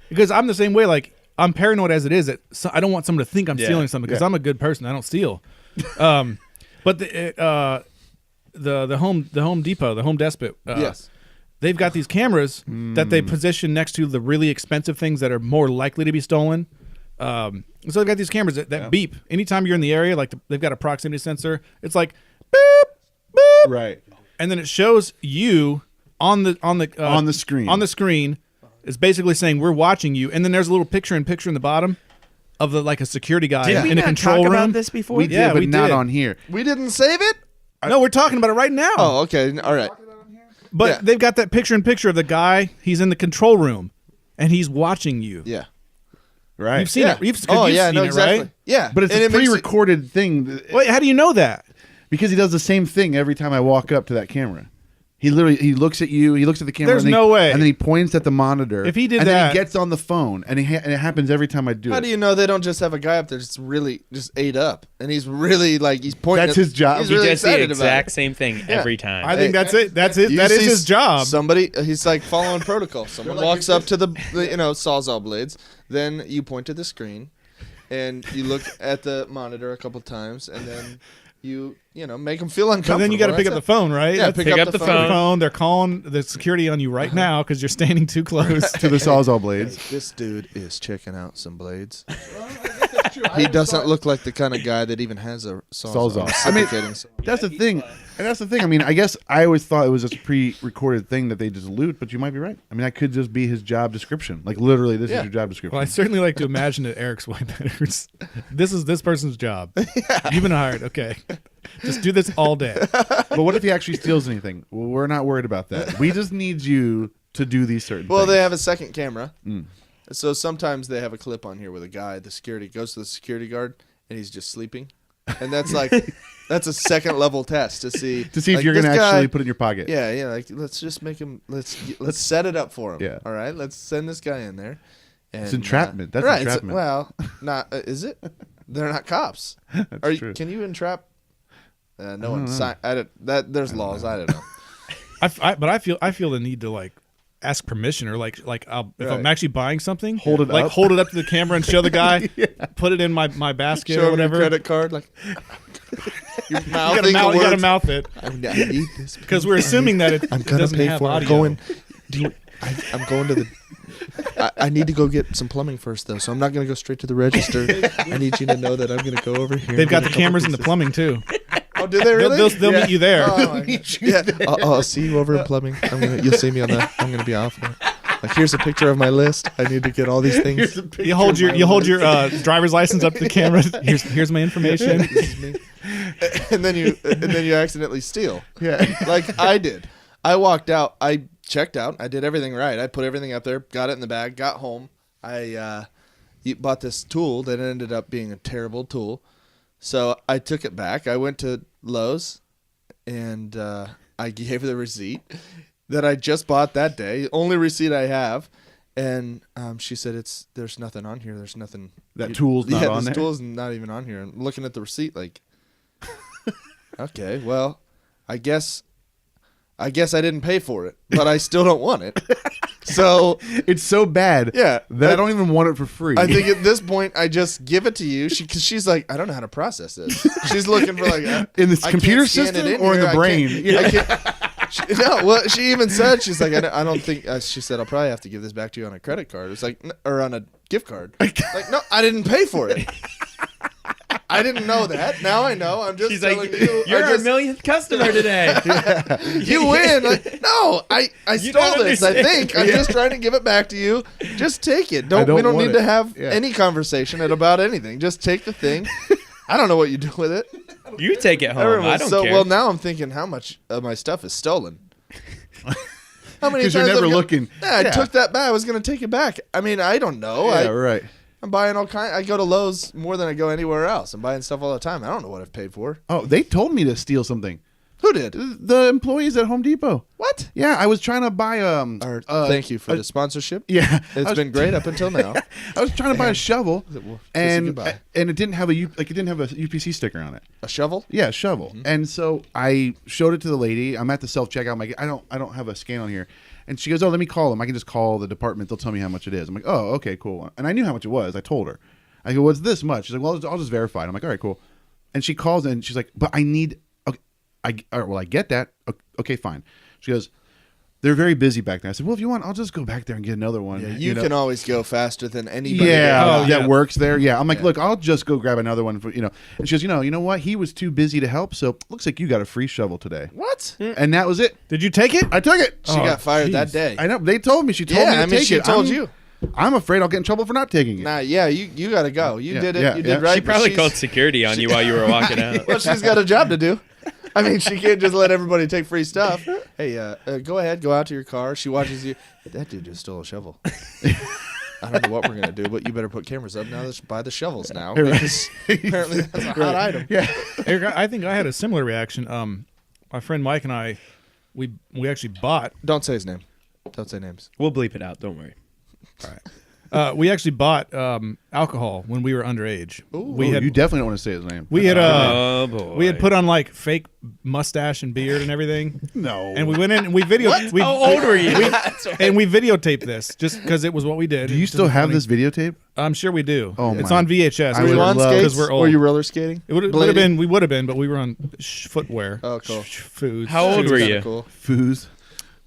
Because I'm the same way. Like I'm paranoid as it is. I don't want someone to think I'm stealing something because I'm a good person. I don't steal. But the Home Depot, the Home Depot. Yes. They've got these cameras that they position next to the really expensive things that are more likely to be stolen. So they've got these cameras that beep anytime you're in the area. Like they've got a proximity sensor. It's like beep, beep, right. and then it shows you on the screen. On the screen, it's basically saying we're watching you. And then there's a little picture in the bottom of like a security guy Did we in a not control talk room. about this before? We did, Yeah, but we not did. on here. We didn't save it. No, we're talking about it right now. Oh, okay. All right. But yeah. they've got that picture of the guy. He's in the control room, and he's watching you. Yeah. Right. You've seen Yeah. it. You've Oh, seen yeah. No, it, exactly. right? Yeah. But it's And a it makes it- pre-recorded thing Wait, how do you know that? because he does the same thing every time I walk up to that camera. He looks at you, he looks at the camera. There's and no way. And then he points at the monitor. If he did and then that- he gets on the phone, and and it happens every time I do How it. do you know they don't just have a guy up there just really just ate up, and he's really like he's pointing. That's at- his job. He's He really does the excited exact about it. same thing every time. I think that's it. That's it. You That is see his job. Somebody, he's like following protocol. Someone walks up to the sawzall blades. Then you point to the screen, and you look at the monitor a couple times, and then you make them feel uncomfortable. But then you got to pick up the phone, right? Yeah, That's- pick up the phone. They're calling the security on you right now because you're standing too close. to the Sawzall blades. This dude is checking out some blades. He doesn't look like the kind of guy that even has a Sawzall. Suffocating. That's the thing. And that's the thing. I mean, I guess I always thought it was a pre-recorded thing that they just loot, but you might be right. I mean, that could just be his job description. Like, literally, this is your job description. Well, I certainly like to imagine that Eric's White Peddlers. This is this person's job. You've been hired. Okay. Just do this all day. But what if he actually steals anything? Well, we're not worried about that. We just need you to do these certain Well, things. they have a second camera. So sometimes they have a clip on here with a guy, the security, goes to the security guard, and he's just sleeping. And that's like, that's a second level test to see if like, you're going to this guy- actually put it in your pocket. Yeah, like let's just make him. Let's set it up for him. Yeah. All right. Let's send this guy in there. And, It's entrapment. That's right. entrapment. Well, not is it? They're not cops. That's true. Can you entrap? No one. There's laws. I don't know. But I feel the need to like ask permission or like if I'm actually buying something, Hold it like up. hold it up to the camera and show the guy, put it in my basket Show or him whatever. your credit card. Like you You gotta mouth it I need this because we're assuming that it, I'm it gonna doesn't pay have for it. audio. I'm going to the. I need to go get some plumbing first, though, so I'm not going to go straight to the register. I need you to know that I'm going to go over here. They've got and the get a couple cameras in the pieces. plumbing too. Oh, do they really? They'll meet you there. Oh, my God. Yeah. I'll see you over in plumbing. You'll see me on that. I'm going to be off. Like, here's a picture of my list. I need to get all these things. You hold your driver's license up to the camera. Here's my information. This is me. And then you accidentally steal. Yeah. Like I did. I walked out. I checked out. I did everything right. I put everything up there. Got it in the bag. Got home. I bought this tool that ended up being a terrible tool. So I took it back. I went to Lowe's, and I gave her the receipt that I just bought that day. Only receipt I have. And she said, there's nothing on here. There's nothing. That tool's not on this there? tool's not even on here. And looking at the receipt, like, okay, well, I guess I didn't pay for it, but I still don't want it. So It's so bad yeah, that I don't even want it for free. I think at this point I just give it to you because she's like, I don't know how to process this. She's looking for like in this I computer can't scan it system in or in here. the I brain. can't- no, well, she even said, she's like, I don't think. She said, I'll probably have to give this back to you on a credit card. It's like, or on a gift card. Like, no, I didn't pay for it. I didn't know that. Now I know. I'm just She's telling like, you. you're I our just- millionth customer today. You win. Like, no, I You stole don't this. I understand. think I'm just trying to give it back to you. Just take it. I We don't don't want need it. to have Yeah. any conversation about anything. Just take the thing. I don't know what you do with it. You take it home. Everyone's I don't so care. well. Now I'm thinking, how much of my stuff is stolen? How many 'Cause you're times never I'm gonna- looking. Yeah, I Yeah. took that back. I was going to take it back. I mean, I don't know. Yeah, right. I'm buying all kind. I go to Lowe's more than I go anywhere else. I'm buying stuff all the time. I don't know what I've paid for. Oh, they told me to steal something. Who did? The employees at Home Depot. What? Yeah, I was trying to buy Thank you for the sponsorship. Yeah, It's been great up until now. I was trying to buy a shovel, and goodbye. it didn't have a UPC sticker on it. A shovel? Yeah, a shovel. And so I showed it to the lady. I'm at the self checkout. I'm like, I don't have a scan on here. And she goes, oh, let me call them. I can just call the department. They'll tell me how much it is. I'm like, oh, okay, cool. And I knew how much it was. I told her. I go, well, it's this much. She's like, well, I'll just verify it. I'm like, all right, cool. And she calls and she's like, but I need. Okay, all right, well, I get that. Okay, fine. She goes, they're very busy back there. I said, well, if you want, I'll just go back there and get another one. Yeah, you know? can always go faster than anybody. Yeah, Oh, that yeah. works there. Yeah, I'm like, look, I'll just go grab another one for And she goes, you know what? He was too busy to help, so looks like you got a free shovel today. What? And that was it. Did you take it? I took it. She got fired that jeez. day. I know. They told me. She told me Yeah, to I mean, take she it. told you. I'm afraid I'll get in trouble for not taking it. Nah, yeah, you got to go. You Yeah, did it. yeah, You yeah. did right. She but probably she's- called security on you while you were walking out. Well, she's got a job to do. I mean, she can't just let everybody take free stuff. Hey, go ahead, go out to your car. She watches you. That dude just stole a shovel. I don't know what we're gonna do, but you better put cameras up now. Let's buy the shovels now because apparently that's a hot item. Yeah. Eric, I think I had a similar reaction. My friend Mike and I, we actually bought. Don't say his name. Don't say names. We'll bleep it out. Don't worry. We actually bought alcohol when we were underage. We you had definitely don't want to say his name. we had Oh boy. we had put on like fake mustache and beard and everything. No. And we went in and we videoed. How old were you? And we videotaped this just because it was what we did. Do you still have this videotape? I'm sure we do. Oh, it's my. on VHS. I Were would you on love- skates? because we're old. Were you roller skating? It would have Blading? been. We would have been, but we were on footwear. Oh, cool. Food. How old Shoes were kinda you? Cool. Foos.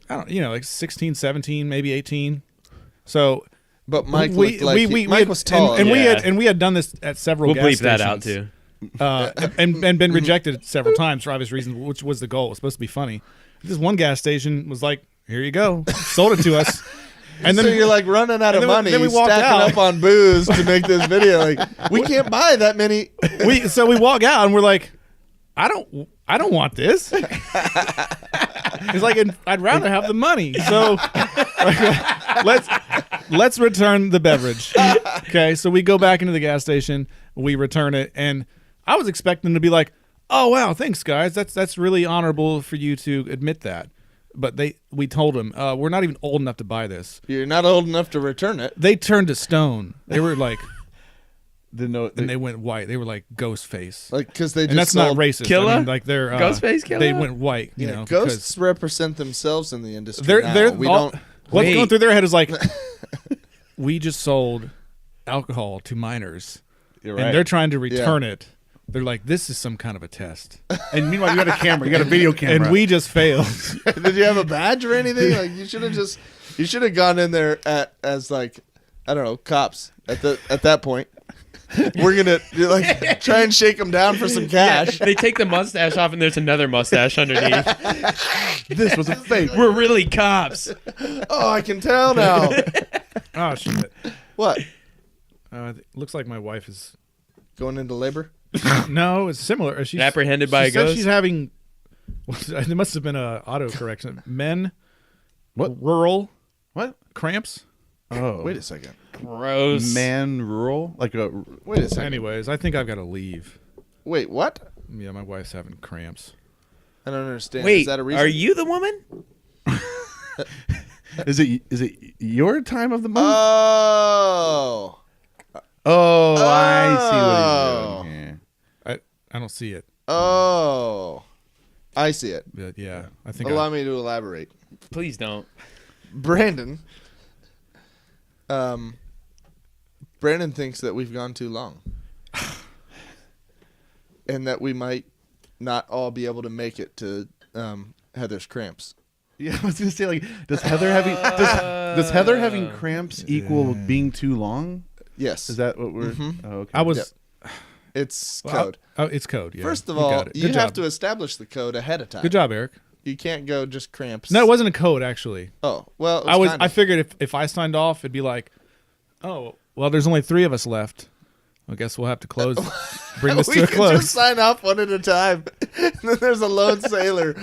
I don't. Like 16, 17, maybe 18. So But Mike looked like Mike was tall. and we had done this at several. We'll gas bleep that stations, out too. and been rejected several times for obvious reasons, which was the goal. It was supposed to be funny. This one gas station was like, "Here you go," sold it to us. And then so you're like running out of money, then we walked stacking out. up on booze to make this video. Like we can't buy that many. So we walk out and we're like, I don't want this. It's like I'd rather have the money. So let's return the beverage. Okay, so we go back into the gas station, we return it, and I was expecting to be like, "Oh wow, thanks guys. That's really honorable for you to admit that." But we told them we're not even old enough to buy this. You're not old enough to return it. They turned to stone. They were like, and they went white. They were like ghost face. Like because they just And that's sold, not racist. Killer? I mean, like they're Ghostface killer? They went white. You know, ghosts represent themselves in the industry. they're We all- don't. What's Wait. going through their head is like, we just sold alcohol to minors, You're and they're trying to return it. They're like, this is some kind of a test, And meanwhile, you got a camera. You got a video camera. and we just failed. Did you have a badge or anything? Like you should have gone in there as like I don't know cops at that point. We're gonna like try and shake them down for some cash. They take the mustache off and there's another mustache underneath. This was a fake. We're really cops. Oh, I can tell now. Oh shit! What? Looks like my wife is. Going into labor? No, it's similar. She's Apprehended by she a said ghost? She's having. It must have been a auto correction. Men. What? Rural What? cramps. Oh, Wait a second. Gross. man, rural, like a. Wait a second. Anyways, I think I've got to leave. Wait, what? Yeah, my wife's having cramps. I don't understand. Wait, is that a reason? are you the woman? Is it your time of the month? Oh. I see what he's doing here. I don't see it. Oh. I see it. But yeah, I think. Allow me to elaborate. Please don't. Brandon thinks that we've gone too long. And that we might not all be able to make it to Heather's cramps. Yeah, I was gonna say, like, does Heather having cramps equal being too long? Yes. Is that what we're? Oh, okay. I was. It's Well, code. it's code. Yeah. First of You all, got it. you Good have job. to establish the code ahead of time. Good job, Eric. You can't go just cramps. No, it wasn't a code actually. Oh, well, it I was. kind I of. figured if I signed off, it'd be like, oh, well, there's only 3 of us left. I guess we'll have to close. Bring this we to a can close. just sign off one at a time. And then there's a lone sailor.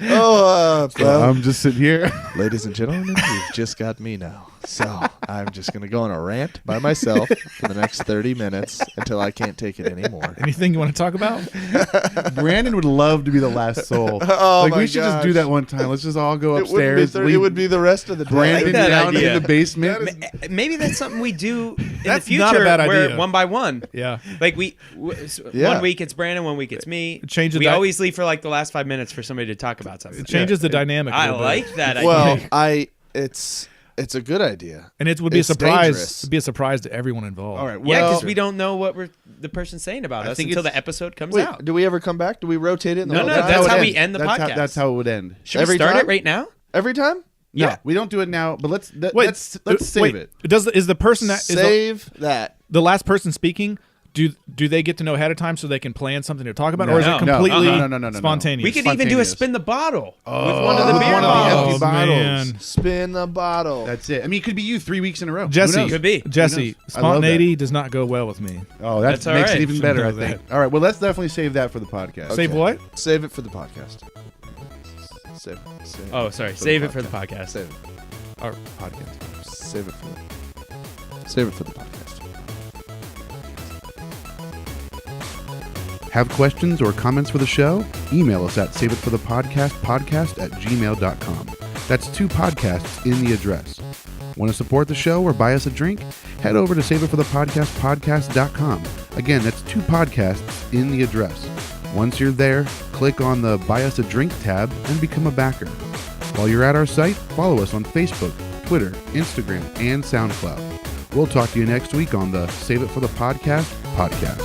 Oh, I'm just sitting here. ladies and gentlemen, you've just got me now. So I'm just going to go on a rant by myself for the next 30 minutes until I can't take it anymore. Anything you want to talk about? Brandon would love to be the last soul. Oh, like my we should just do gosh. that one time. Let's just all go It wouldn't be upstairs. it would be the rest of the day. Brandon that down idea. in the basement. Maybe that's something we do in That's the not a future bad where idea. one by one. Yeah. Like Yeah. 1 week it's Brandon, 1 week it's me. Change the we di- always leave for like the last 5 minutes for somebody to talk about something. It changes the dynamic. a I little bit. like that Well, idea. it's a good idea. And it would be a It's surprise. dangerous. It'd be a surprise to everyone involved. All right. Yeah, Well, because we don't know what the person's saying about I us think until it's- the episode comes Wait, out. do we ever come back? Do we rotate it? In the No, whole no, time? that's would how we end the That's podcast. that's how it would end. Should every we start time? it right now? Every time? No, Yeah. we don't do it now. But let's Wait, let's save wait, it. Is the person that is Save that. the last person speaking? Do they get to know ahead of time so they can plan something to talk about, or is No. it completely No. spontaneous? We could even do a Spontaneous. spin the bottle with Oh. one of the With beer one of the bottles. empty bottles. man. Spin the bottle. That's it. I mean, it could be you 3 weeks in a row. Who Jesse, knows? Could be. Jesse, Who knows? I love spontaneity does not go well with me. Oh, That's all makes right. it even better, I Should know think. All right, well, let's definitely save that for the podcast. Save what? Save it for the podcast. Save it. Oh, sorry. Save it for the podcast. Save it. Our podcast. Save it for the podcast. Have questions or comments for the show? Email us at saveitforthepodcast@gmail.com. That's 2 podcasts in the address. Want to support the show or buy us a drink? Head over to saveitforthepodcast.com. Again, that's 2 podcasts in the address. Once you're there, click on the Buy Us a Drink tab and become a backer. While you're at our site, follow us on Facebook, Twitter, Instagram, and SoundCloud. We'll talk to you next week on the Save It for the Podcast podcast.